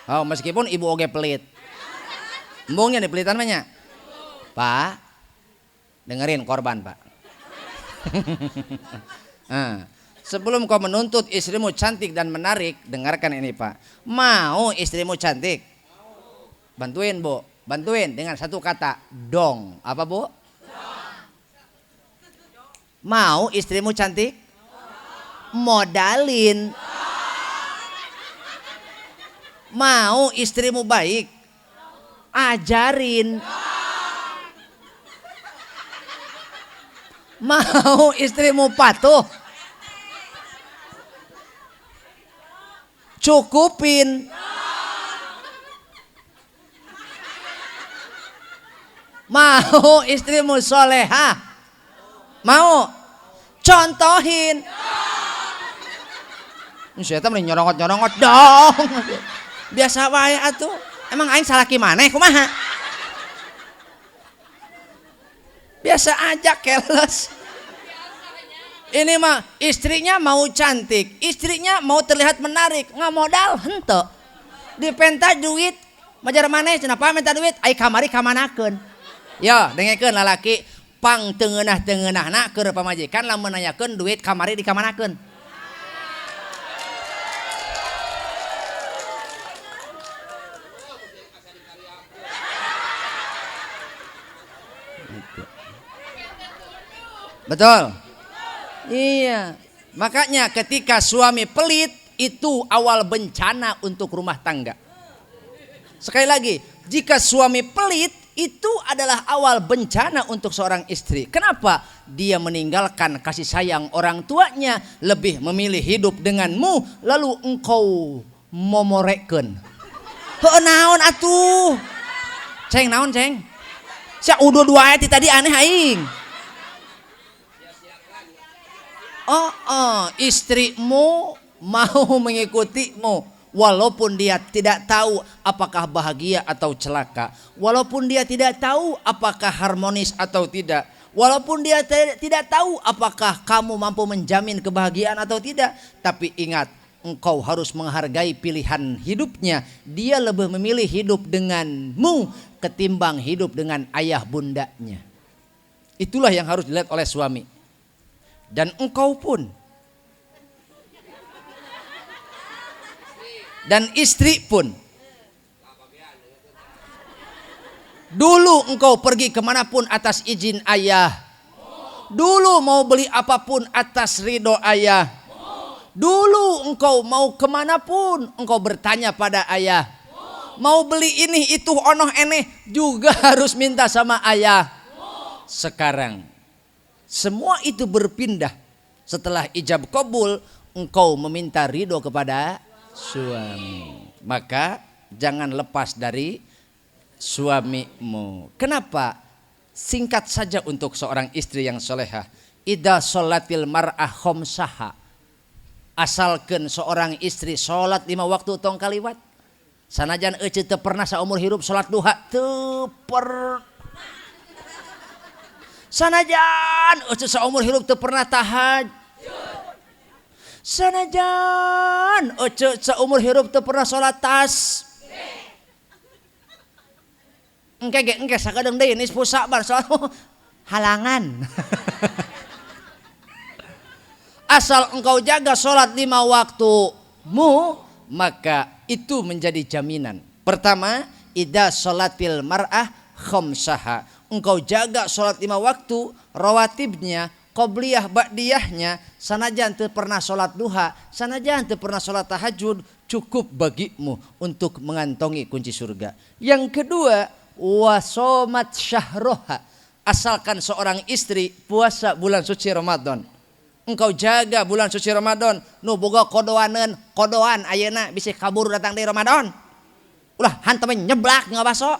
S1: Oh, meskipun ibu oge pelit. Embungnya di pelitan banyak. Pak, dengerin korban Pak. Nah, sebelum kau menuntut istrimu cantik dan menarik, dengarkan ini Pak. Mau istrimu cantik? Bantuin Bu, bantuin dengan satu kata, dong. Apa Bu? Mau istrimu cantik? Modalin. Mau istrimu baik? Ajarin. Mau istrimu patuh? Cukupin. Mau istrimu solehah? Mau? Contohin. Saya teh nyorongot dong. Biasa wae atuh. Emang aing salah gimana kumaha? Biasa aja keles. Ini mah istrinya mau cantik, istrinya mau terlihat menarik, nggak modal henteu. Dipenta duit, majar maneh cenah minta duit, ai kamari kamanakeun. Yo, dengekeun lalaki pang teungeunah-teungeunahna keur pamajikan lamun nanyakeun duit kamari dikamanakeun. Betul? Iya. Makanya ketika suami pelit itu awal bencana untuk rumah tangga. Sekali lagi, jika suami pelit itu adalah awal bencana untuk seorang istri. Kenapa? Dia meninggalkan kasih sayang orang tuanya, lebih memilih hidup denganmu, lalu engkau momorekeun. Heuh naon atuh? Ceng naon ceng? Sia udah dua ayat tadi aneh aing. Istrimu mau mengikutimu walaupun dia tidak tahu apakah bahagia atau celaka, walaupun dia tidak tahu apakah harmonis atau tidak, walaupun dia tidak tahu apakah kamu mampu menjamin kebahagiaan atau tidak, tapi ingat, engkau harus menghargai pilihan hidupnya. Dia lebih memilih hidup denganmu ketimbang hidup dengan ayah bundanya. Itulah yang harus dilihat oleh suami. Dan engkau pun. Dan istri pun. Dulu engkau pergi kemanapun atas izin ayah. Dulu mau beli apapun atas ridho ayah. Dulu engkau mau kemanapun engkau bertanya pada ayah. Mau beli ini itu onoh eneh juga harus minta sama ayah. Sekarang semua itu berpindah. Setelah ijab kabul engkau meminta ridho kepada suami. Maka jangan lepas dari suamimu. Kenapa? Singkat saja untuk seorang istri yang solehah. Idza sholatil mar'ah khamsaha. Asalkan seorang istri sholat 5 waktu tong kaliwat. Sanajan ece teu pernah saumur hirup sholat duha teu per. Sanajan ece saumur hirup teu pernah tahajud. Sanajan ece saumur hirup teu pernah sholat tasbih. Engke sakadeng deui nisfu Sa'ban sholat halangan. Asal engkau jaga sholat 5 waktumu, maka itu menjadi jaminan. Pertama, idza sholatil mar'ah khamsaha. Engkau jaga sholat 5 waktu, rawatibnya, qobliyah, ba'diyahnya, sanajan teu pernah sholat duha, sanajan teu pernah sholat tahajud, cukup bagimu untuk mengantongi kunci surga. Yang kedua, wasomat syahroha. Asalkan seorang istri puasa bulan suci Ramadan. Engkau jaga bulan suci Ramadan, nu boga kodoan ayeuna bisa kabur datang di Ramadan. Ulah hantam nyeblak ngabaso.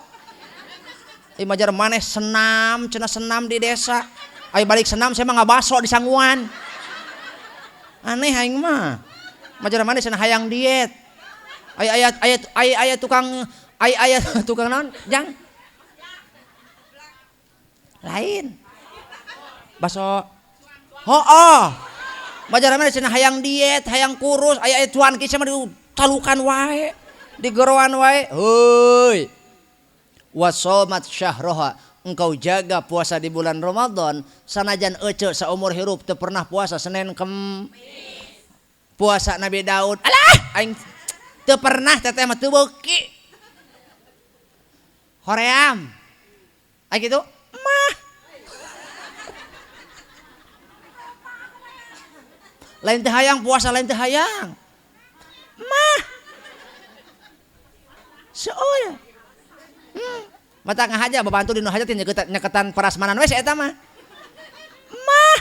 S1: Ieu majar maneh senam, cenah senam di desa. Aya balik senam saya mah ngabaso di sangguan. Aneh aing mah. Majar maneh cenah hayang diet. Aya tukang naon? Jang. Lain. Baso. Bajaran cenah hayang diet, hayang kurus, aya tuan kisah mah ditalukan wae, digoroan wae. Heuy. Wasomat syahroha. Engkau jaga puasa di bulan Ramadan, sanajan ece saumur hirup teu pernah puasa Senin Kemis. Puasa Nabi Daud. Alah, aing teu pernah teteh mah teu beuki. Hoream. Aya kitu? Mah. Lain teh hayang puasa, lain teh hayang. Mah. Seueur. Mata ngahaja babantu dinu hajat nyeketan parasmanan we si eta mah. Mah.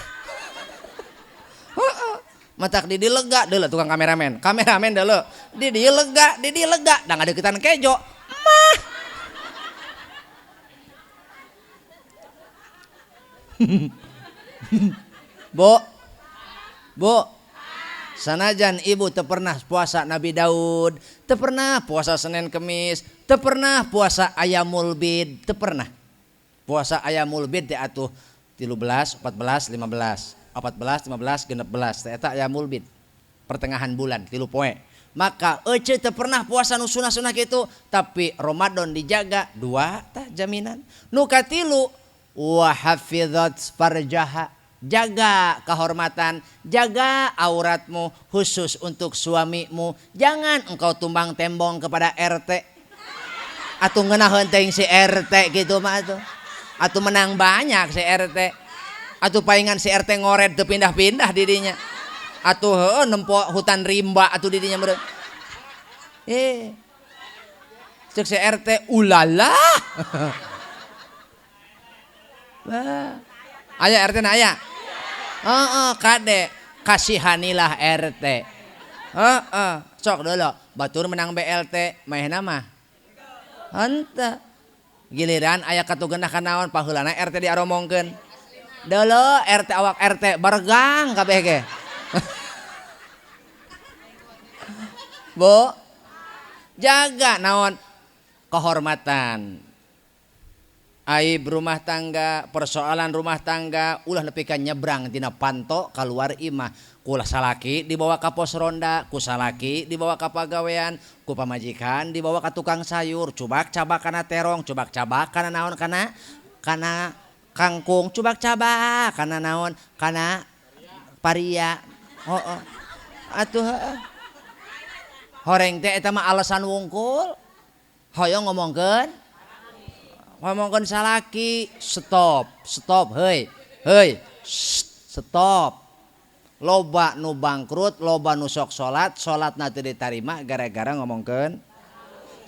S1: Heeh. Matak di lega deuleu tukang kameramen. Kameramen deuleu. Di lega, da ngadeukeutan kejo. Mah. Bu, sanajan ibu teu pernah puasa Nabi Daud, teu pernah puasa Senin Kemis, teu pernah puasa Ayamul Bid, teu pernah. Puasa Ayamul Bid teh atuh 13, 14, 15, 14, 15, 16 teh eta Ayamul Bid. Pertengahan bulan 3 poe. Maka ece teu pernah puasa nu sunah-sunah kitu, tapi Ramadan dijaga 2 tah jaminan. Nu katilu wa hafizat farjaha. Jaga kehormatan, jaga auratmu khusus untuk suamimu. Jangan engkau tumbang tembong kepada RT. Atuh ngeunaheun teuing si RT gitu mah atuh. Atuh menang banyak si RT. Atuh paingan si RT ngoret teu pindah-pindah didinya. Atuh nempok hutan rimba atuh didinya meureun. Cek si RT ulala. Aya RT na aya. Kade kasihanilah RT. Sok dulu batur menang BLT maehna mah. Henteu. Giliran aya katugenah kanaon paheulana RT diaromongkeun. Deuleu RT awak RT bergang kabeh ge. Bu, jaga naon kehormatan. Aib rumah tangga, persoalan rumah tangga ulah nepikeun nyebrang tina panto kaluar imah. Kulah salaki dibawa ka pos ronda, ku salaki dibawa ka pagawean, ku pamajikan dibawa ka tukang sayur, cubak-cabak kana terong, cubak-cabak kana naon kana kangkung, cubak-cabak kana naon kana paria. Atuh horeng teh eta mah alasan wungkul. Hoyong ngomongkeun salaki stop heuy stop. Loba nu bangkrut, loba nu sok salatna teu ditarima gara-gara ngomongkeun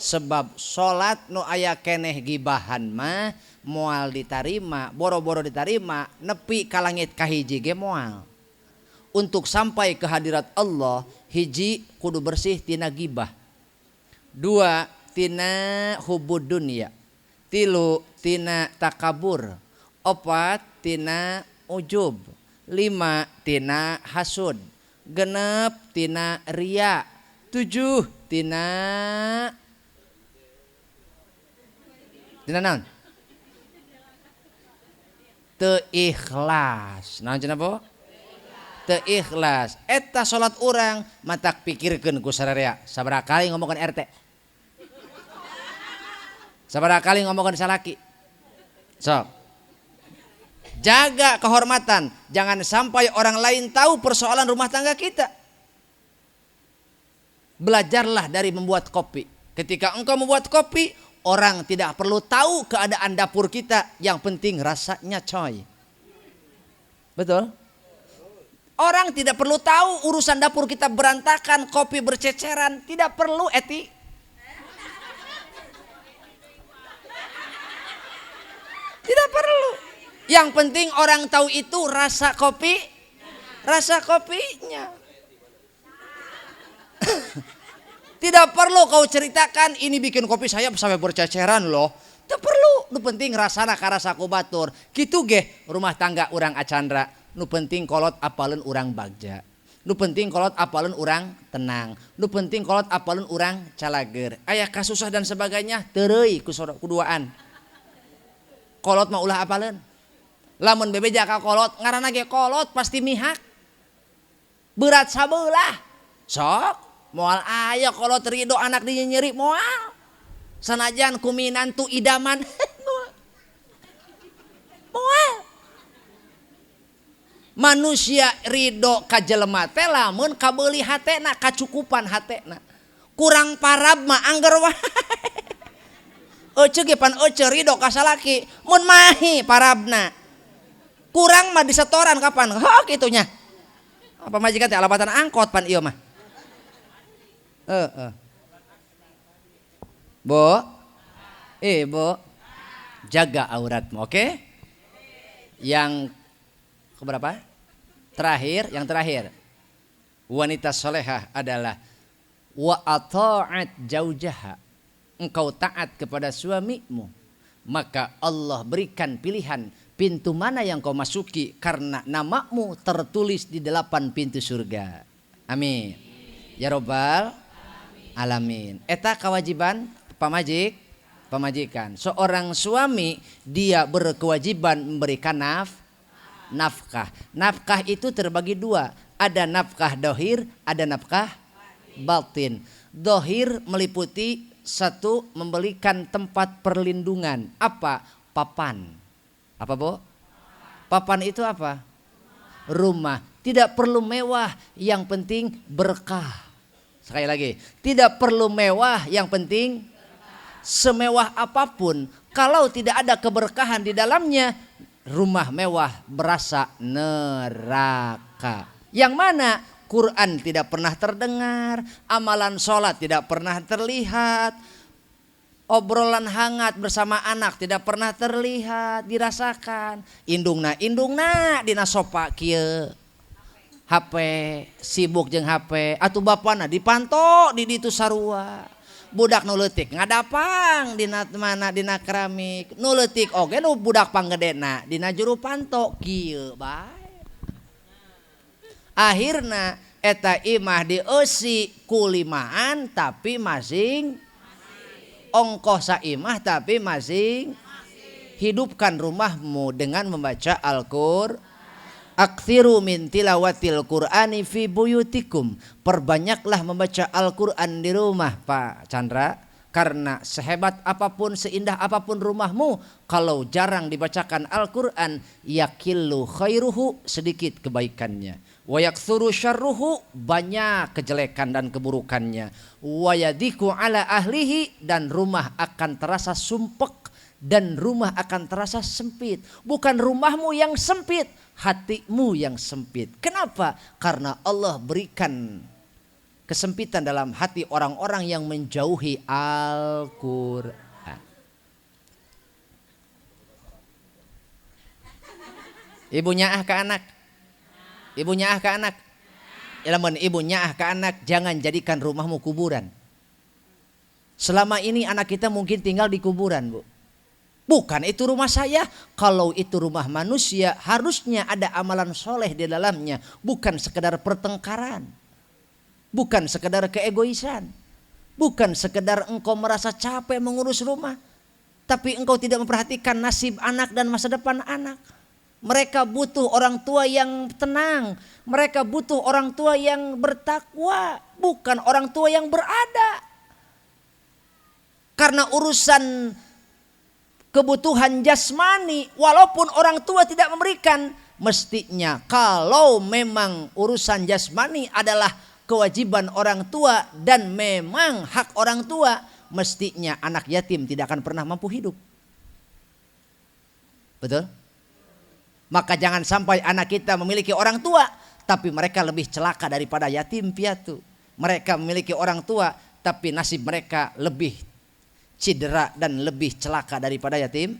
S1: sebab salat nu aya keneh gibahan mah moal ditarima, boro-boro ditarima nepi ka langit kahiji ge moal. Untuk sampai ke hadirat Allah, hiji kudu bersih tina gibah, 2 tina hubud dunya, 3 tina takabur, 4 tina ujub, 5 tina hasud, 6 tina ria, 7 tina naon? Teu ikhlas. Naon cenah po? Teu ikhlas. Eta salat urang matak pikirkeun ku sararea. Sabaraha kali ngomongkeun RT? Sabaraha kali ngomongkeun salaki? Sok. Jaga kehormatan, jangan sampai orang lain tahu persoalan rumah tangga kita. Belajarlah dari membuat kopi. Ketika engkau membuat kopi, orang tidak perlu tahu keadaan dapur kita, yang penting rasanya coy. Betul? Orang tidak perlu tahu urusan dapur kita berantakan, kopi berceceran, tidak perlu Eti. Tidak perlu. Yang penting orang tahu itu rasa kopinya. Tidak perlu kau ceritakan ini bikin kopi saya sampai berceceran loh. Tidak perlu. Nu penting rasana karasaku batur. Kitu ge rumah tangga urang acandra. Nu penting kolot apaleun urang bagja. Nu penting kolot apaleun urang tenang. Nu penting kolot apaleun urang calager. Aya kasusah dan sebagainya teureui kuduaan. Kolot mah ulah apaleun. Lamun bebeja ka kolot ngaranna ge kolot pasti mihak. Berat sabelah. Sok moal aya kolot ridho anak dinya nyeri moal. Sanajan kuminantu idaman moal. Manusia ridho ka jelema teh lamun kabeuli hatena, kacukupan hatena. Kurang parab mah angger wae. Euceuk ge pan euceuk ridho ka salaki mun mahi parabna. Kurang mah disetoran kapan? Kitunya. Apa majikan teh alabatan angkot pan ieu mah. Bo. Bo. Jaga auratmu, oke? Yang keberapa? Yang terakhir. Wanita solehah adalah wa ata'at jaujaha. Engkau taat kepada suamimu, maka Allah berikan pilihan pintu mana yang kau masuki karena namamu tertulis di 8 pintu surga. Amin. Ya Rabbal alamin. Eta kewajiban pamajikan. Seorang suami dia berkewajiban memberikan nafkah. Nafkah itu terbagi 2. Ada nafkah dohir, ada nafkah batin. Dohir meliputi 1 memberikan tempat perlindungan. Apa? Papan. Apa Bu? Papan itu apa? Rumah. Tidak perlu mewah, yang penting berkah. Sekali lagi, tidak perlu mewah, yang penting semewah apapun, kalau tidak ada keberkahan di dalamnya, rumah mewah berasa neraka. Yang mana Quran tidak pernah terdengar, amalan sholat tidak pernah terlihat, obrolan hangat bersama anak tidak pernah terlihat, dirasakan. Indungna dina sofa kieu. HP sibuk jeung HP, atuh bapana dipantau di ditu sarua. Budak nu leutik ngadapang dina mana dina keramik, nu leutik oge nu budak panggedena dina juru panto kieu bae. Akhirna eta imah dieusi kulimaan tapi masing ongkos saimah tapi masing. Hidupkan rumahmu dengan membaca Al-Qur'an. Aktsiru min tilawatil Qur'ani fi buyutikum. Perbanyaklah membaca Al-Qur'an di rumah, Pak Chandra. Karena sehebat apapun, seindah apapun rumahmu, kalau jarang dibacakan Al-Qur'an, yakillu khairuhu, sedikit kebaikannya. Wa yaktsuru syarruhu, banyak kejelekan dan keburukannya. Wa yadiku ala ahlihi, dan rumah akan terasa sumpek dan rumah akan terasa sempit. Bukan rumahmu yang sempit, hatimu yang sempit. Kenapa? Karena Allah berikan kesempitan dalam hati orang-orang yang menjauhi Al-Qur'an. Ibunya ke anak. Ibunya ke anak. Lamun ibunya ke anak, jangan jadikan rumahmu kuburan. Selama ini anak kita mungkin tinggal di kuburan, Bu. Bukan itu rumah saya. Kalau itu rumah manusia, harusnya ada amalan soleh di dalamnya. Bukan sekedar pertengkaran. Bukan sekedar keegoisan. Bukan sekedar engkau merasa capek mengurus rumah. Tapi engkau tidak memperhatikan nasib anak dan masa depan anak. Mereka butuh orang tua yang tenang. Mereka butuh orang tua yang bertakwa. Bukan orang tua yang berada. Karena urusan kebutuhan jasmani, walaupun orang tua tidak memberikan, mestinya kalau memang urusan jasmani adalah kewajiban orang tua dan memang hak orang tua, mestinya anak yatim tidak akan pernah mampu hidup. Betul? Maka jangan sampai anak kita memiliki orang tua tapi mereka lebih celaka daripada yatim piatu. Mereka memiliki orang tua tapi nasib mereka lebih cedera dan lebih celaka daripada yatim.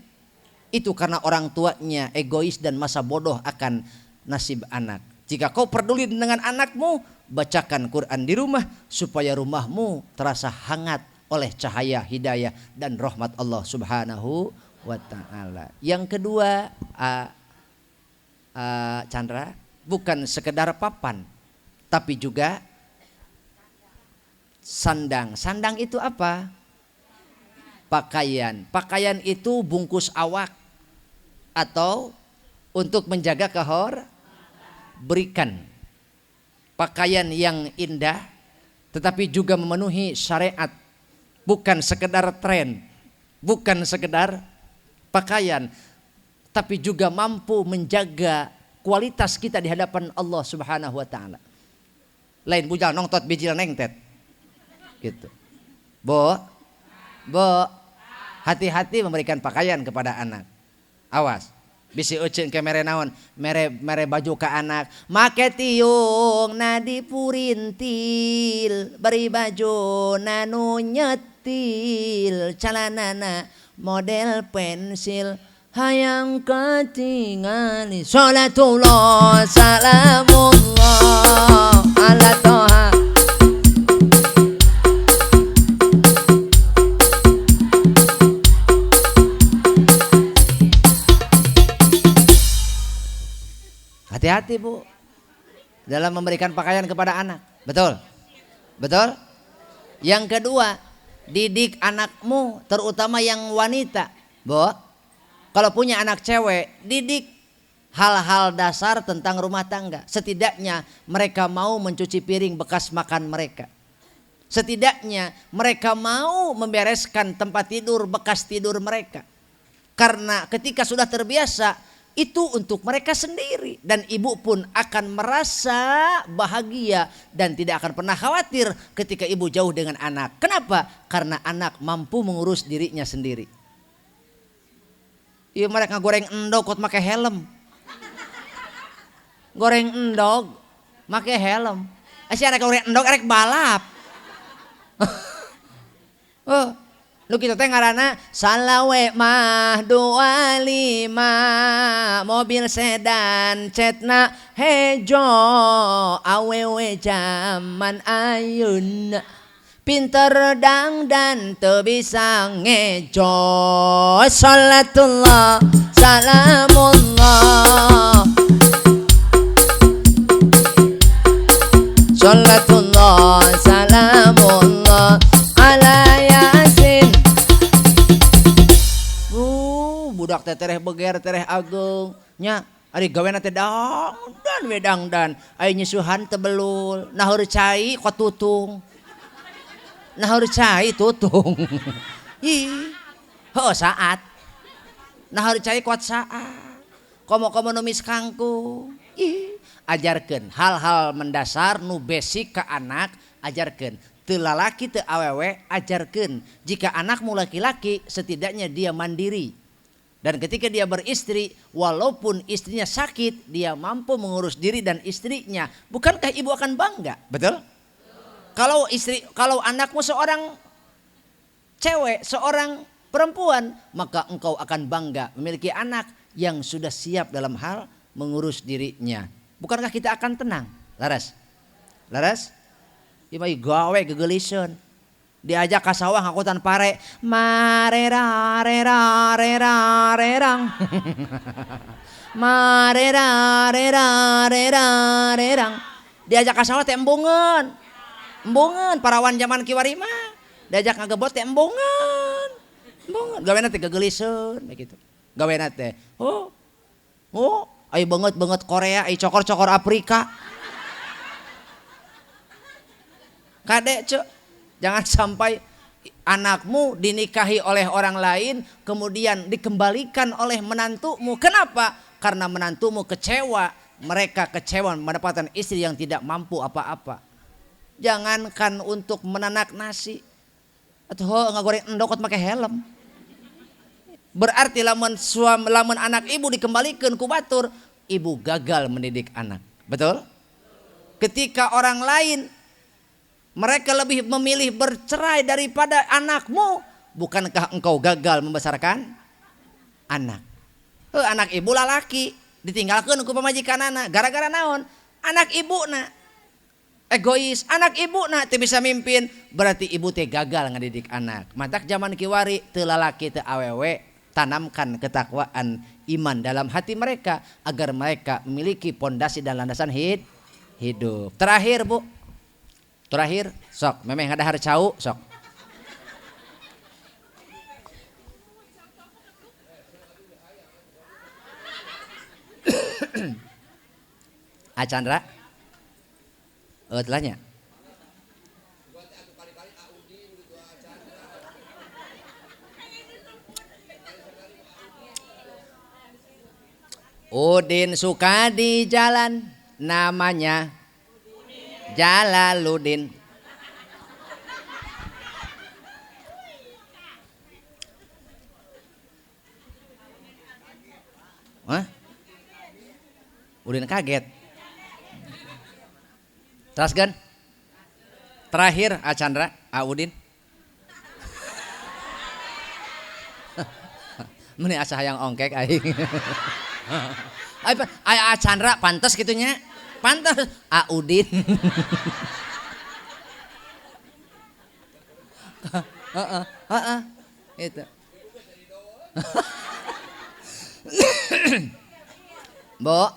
S1: Itu karena orang tuanya egois dan masa bodoh akan nasib anak. Jika kau peduli dengan anakmu, bacakan Quran di rumah supaya rumahmu terasa hangat oleh cahaya hidayah dan rahmat Allah Subhanahu wa ta'ala. Yang kedua, Chandra, bukan sekedar papan tapi juga sandang. Sandang itu apa? Pakaian. Pakaian itu bungkus awak atau untuk menjaga berikan pakaian yang indah tetapi juga memenuhi syariat, bukan sekedar tren, bukan sekedar pakaian tapi juga mampu menjaga kualitas kita di hadapan Allah Subhanahu wa taala. Lain bujal nongtot bijil nengtet gitu. Bo, hati-hati memberikan pakaian kepada anak. Awas, bisi euceun ke mere naon, mere baju ke anak, make tiung nadi purintil, beri baju nanu nyetil, calanana model pensil, hayang ketingali. Salatullah salamullah ala toha. Hati-hati Bu dalam memberikan pakaian kepada anak. Betul? Betul? Yang kedua, didik anakmu terutama yang wanita. Bu, kalau punya anak cewek, didik hal-hal dasar tentang rumah tangga. Setidaknya mereka mau mencuci piring bekas makan mereka. Setidaknya mereka mau membereskan tempat tidur bekas tidur mereka. Karena ketika sudah terbiasa, itu untuk mereka sendiri dan ibu pun akan merasa bahagia dan tidak akan pernah khawatir ketika ibu jauh dengan anak. Kenapa? Karena anak mampu mengurus dirinya sendiri. Iya mereka goreng endog kot make helm. Goreng endog make helm. Asih arek goreng endog arek balap. Oh, lu kita teh ngaranna salawe mah 25 mobil sedan cetna hejo awewe zaman ayeuna pinter dangdan teu bisa ngejo salatullah salamullah salatullah salamullah ala yasin. Budak teh tereh beger tereh agung nya ari gawena teh dangdan we dangdan aya nyusuhan teu belul naheur cai ku tutung naheur cai tutung ih heuh saat naheur cai kuat saat komo-komo numis kangkung ih ajarkeun hal-hal mendasar nu basic ka anak ajarkeun teu lalaki teu awewe ajarkeun jika anakmu laki-laki setidaknya dia mandiri dan ketika dia beristri walaupun istrinya sakit dia mampu mengurus diri dan istrinya. Bukankah ibu akan bangga? Betul? Kalau anakmu seorang cewek, seorang perempuan, maka engkau akan bangga memiliki anak yang sudah siap dalam hal mengurus dirinya. Bukankah kita akan tenang? Laras? Laras? Imai gawe gegeliseun. Diajak ka sawah ngakutan pare marera rera rera rerang marera rera rera rerang diajak ka sawah teh embungeun parawan zaman kiwari mah diajak ngagebot teh embungeun gawena teh gegeliseun begitu gawena teh oh ai beungeut Korea ai cokor-cokor Afrika kade ceu. Jangan sampai anakmu dinikahi oleh orang lain kemudian dikembalikan oleh menantumu. Kenapa? Karena menantumu kecewa. Mereka kecewa mendapatkan istri yang tidak mampu apa-apa. Jangankan untuk menanak nasi. Atau ngagoreng endokot pakai helm. Berarti lamun anak ibu dikembalikan ku batur, ibu gagal mendidik anak. Betul? Ketika orang lain mereka lebih memilih bercerai daripada anakmu. Bukankah engkau gagal membesarkan anak? Anak ibu lalaki ditinggalkan ku pamajikanana gara-gara naon? Anak ibu na egois, anak ibu na teu bisa mimpin, berarti ibu teh gagal ngadidik anak. Matak zaman kiwari teu lalaki teu awewe tanamkan ketakwaan iman dalam hati mereka agar mereka memiliki pondasi dan landasan hidup. Terakhir Bu. Terakhir, sok, memang ada hari cau, sok. Chandra, telahnya. Udin suka di jalan, namanya Jalaluddin. Hah? Udin kaget. Teruskan. Terakhir Chandra, Udin. Meni asa hayang ongkek aing. Aya Chandra pantes gitunya. Pantas Udin. Itu. Bo,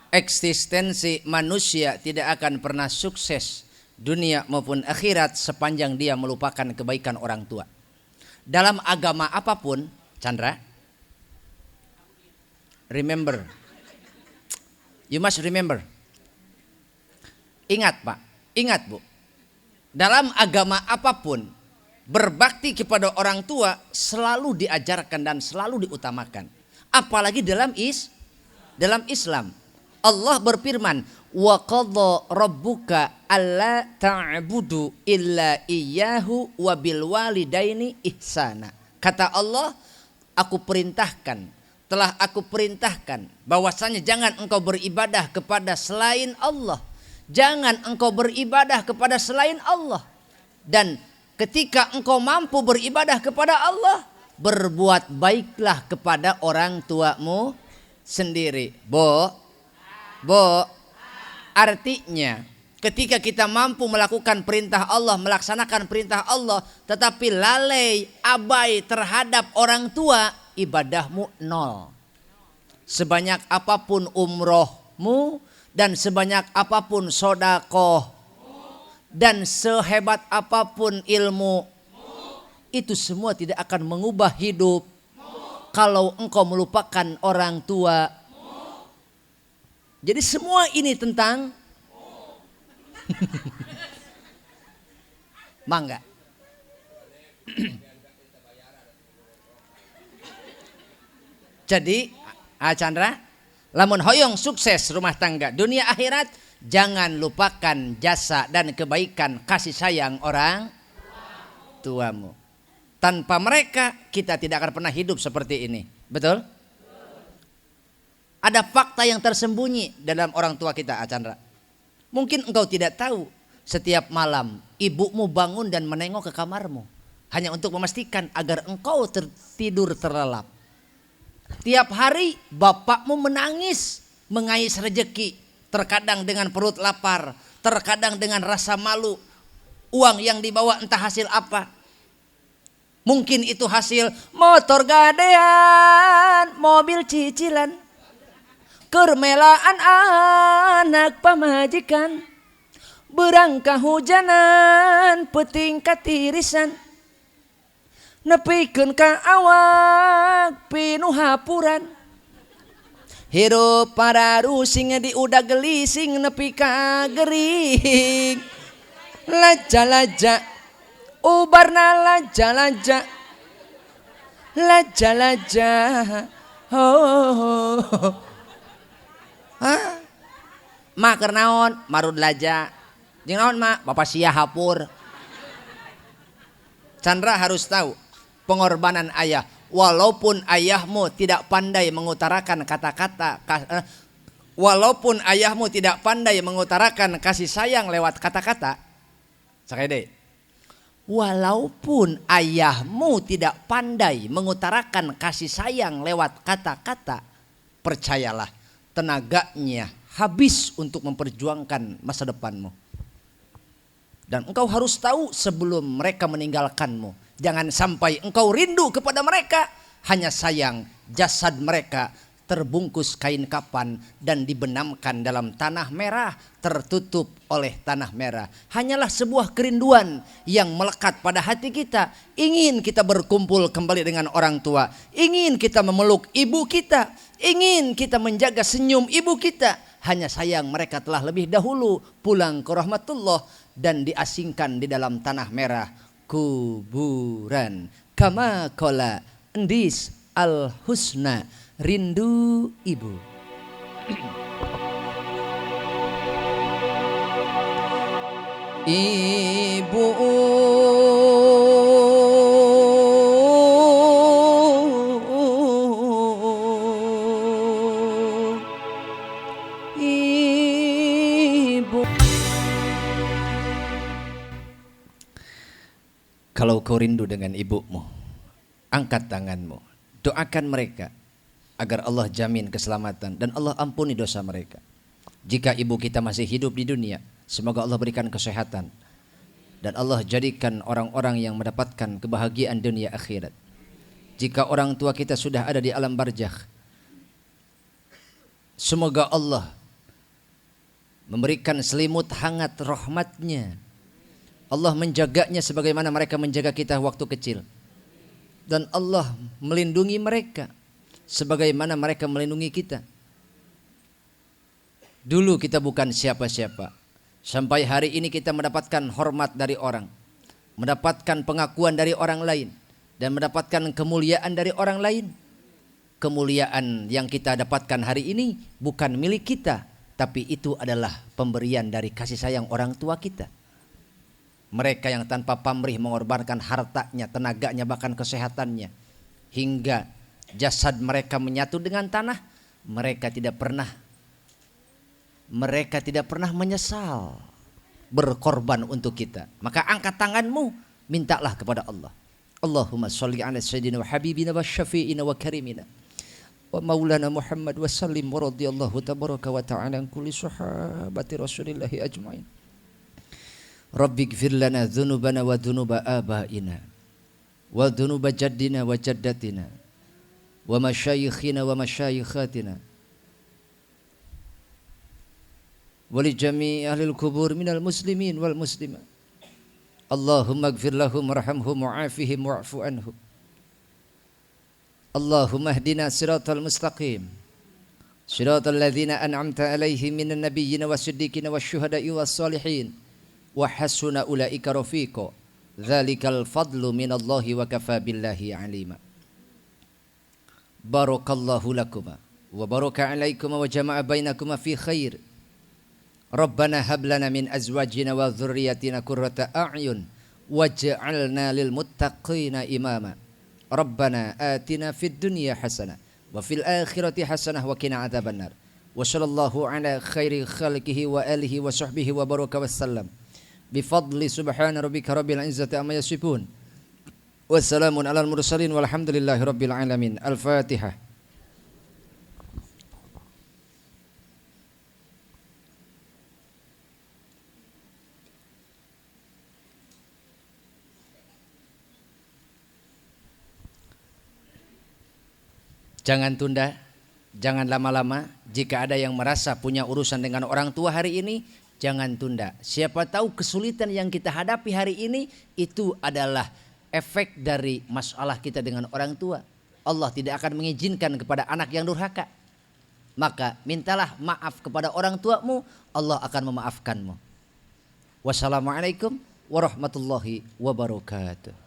S1: eksistensi manusia tidak akan pernah sukses dunia maupun akhirat sepanjang dia melupakan kebaikan orang tua. Dalam agama apapun, Chandra, remember. You must remember. Ingat Pak, ingat Bu. Dalam agama apapun, berbakti kepada orang tua selalu diajarkan dan selalu diutamakan. Apalagi dalam Islam. Allah berfirman, wa qadha rabbuka alla ta'budu illa iyyahu wa bil walidaini ihsana. Kata Allah, telah aku perintahkan bahwasanya jangan engkau beribadah kepada selain Allah. Jangan engkau beribadah kepada selain Allah. Dan ketika engkau mampu beribadah kepada Allah, berbuat baiklah kepada orang tuamu sendiri. Bo, artinya ketika kita mampu melakukan perintah Allah, melaksanakan perintah Allah, tetapi lalai, abai terhadap orang tua, ibadahmu nol. Sebanyak apapun umrohmu dan sebanyak apapun sodakoh dan sehebat apapun ilmu, itu semua tidak akan mengubah hidup kalau engkau melupakan orang tua. Jadi semua ini tentang mangga. Jadi Chandra, lamun hoyong sukses rumah tangga dunia akhirat, jangan lupakan jasa dan kebaikan kasih sayang orang tuamu. Tanpa mereka kita tidak akan pernah hidup seperti ini. Betul? Ada fakta yang tersembunyi dalam orang tua kita, Chandra. Mungkin engkau tidak tahu, setiap malam ibumu bangun dan menengok ke kamarmu hanya untuk memastikan agar engkau tidur terlelap. Tiap hari bapakmu menangis mengais rejeki, terkadang dengan perut lapar, terkadang dengan rasa malu. Uang yang dibawa entah hasil apa. Mungkin itu hasil motor gadean, mobil cicilan, kermelaan anak pamajikan, berangkah hujanan, peting katirisan, nepikeun ka awak pinuh hapuran, hirup pararu sing di udah gelising nepi ka gering, laja-laja ubarna laja-laja, laja-laja, oh. Hah? Ma keur naon? Marud laja. Jeung naon ma? Bapak sia hapur. Chandra harus tahu pengorbanan ayah. Walaupun ayahmu tidak pandai mengutarakan kata-kata, walaupun ayahmu tidak pandai mengutarakan kasih sayang lewat kata-kata, sakede. Walaupun ayahmu tidak pandai mengutarakan kasih sayang lewat kata-kata, percayalah, tenaganya habis untuk memperjuangkan masa depanmu. Dan engkau harus tahu sebelum mereka meninggalkanmu, jangan sampai engkau rindu kepada mereka, hanya sayang jasad mereka terbungkus kain kapan dan dibenamkan dalam tanah merah, tertutup oleh tanah merah. Hanyalah sebuah kerinduan yang melekat pada hati kita. Ingin kita berkumpul kembali dengan orang tua, ingin kita memeluk ibu kita, ingin kita menjaga senyum ibu kita. Hanya sayang mereka telah lebih dahulu pulang ke rahmatullah dan diasingkan di dalam tanah merah kuburan. Kama qala Endis al-Husna, rindu ibu. Ibu kalau kau rindu dengan ibumu, angkat tanganmu, doakan mereka agar Allah jamin keselamatan dan Allah ampuni dosa mereka. Jika ibu kita masih hidup di dunia, semoga Allah berikan kesehatan dan Allah jadikan orang-orang yang mendapatkan kebahagiaan dunia akhirat. Jika orang tua kita sudah ada di alam barzakh, semoga Allah memberikan selimut hangat rahmatnya. Allah menjaganya sebagaimana mereka menjaga kita waktu kecil. Dan Allah melindungi mereka sebagaimana mereka melindungi kita. Dulu kita bukan siapa-siapa. Sampai hari ini kita mendapatkan hormat dari orang, mendapatkan pengakuan dari orang lain, dan mendapatkan kemuliaan dari orang lain. Kemuliaan yang kita dapatkan hari ini bukan milik kita, tapi itu adalah pemberian dari kasih sayang orang tua kita. Mereka yang tanpa pamrih mengorbankan hartanya, tenaganya, bahkan kesehatannya, hingga jasad mereka menyatu dengan tanah, mereka tidak pernah menyesal berkorban untuk kita. Maka angkat tanganmu, mintalah kepada Allah. Allahumma sholli ala sayyidina wa habibina wa syafi'ina wa karimina wa maulana Muhammad wa sallim wa radiyallahu tabaraka wa ta'ala an kulli sahabati rasulillahi ajma'in. Rabbi gfir lana dhunubana wa dhunuba abaina wa dhunuba jaddina wa jaddatina wa masyayikhina wa masyayikhatina wa li jami'i ahlil kubur minal muslimin wal muslimat. Allahumma gfir lahum warhamhum wa'afihim wa'fu anhum. Allahumma hdina siratal mustaqim, siratal ladzina an'amta alaihim minan nabiyyina wasiddiqina wasyuhada'i wassalihin wa hasuna ulaika rafiqa. Dzalikal fadlu minallahi wa kafa billahi alima. Barakallahu lakuma wa baraka alaikuma wa jama'a bainakuma fi khair. Rabbana hab lana min azwajina wa dhurriyyatina qurrata a'yun waj'alna lil muttaqina imama. Rabbana atina fid dunya hasanah wa fil akhirati hasanah wa qina adzabannar. Wa sallallahu ala khairi khalqihi wa alihi wa sahbihi wa baraka wassallam. Bi fadli subhana rabbika rabbil izzati amma yasifun. Wassalamun alal mursalin walhamdulillahi rabbil alamin. Al-Fatihah. Jangan tunda, jangan lama-lama. Jika ada yang merasa punya urusan dengan orang tua hari ini, jangan tunda. Siapa tahu kesulitan yang kita hadapi hari ini itu adalah efek dari masalah kita dengan orang tua. Allah tidak akan mengizinkan kepada anak yang durhaka. Maka mintalah maaf kepada orang tuamu, Allah akan memaafkanmu. Wassalamualaikum warahmatullahi wabarakatuh.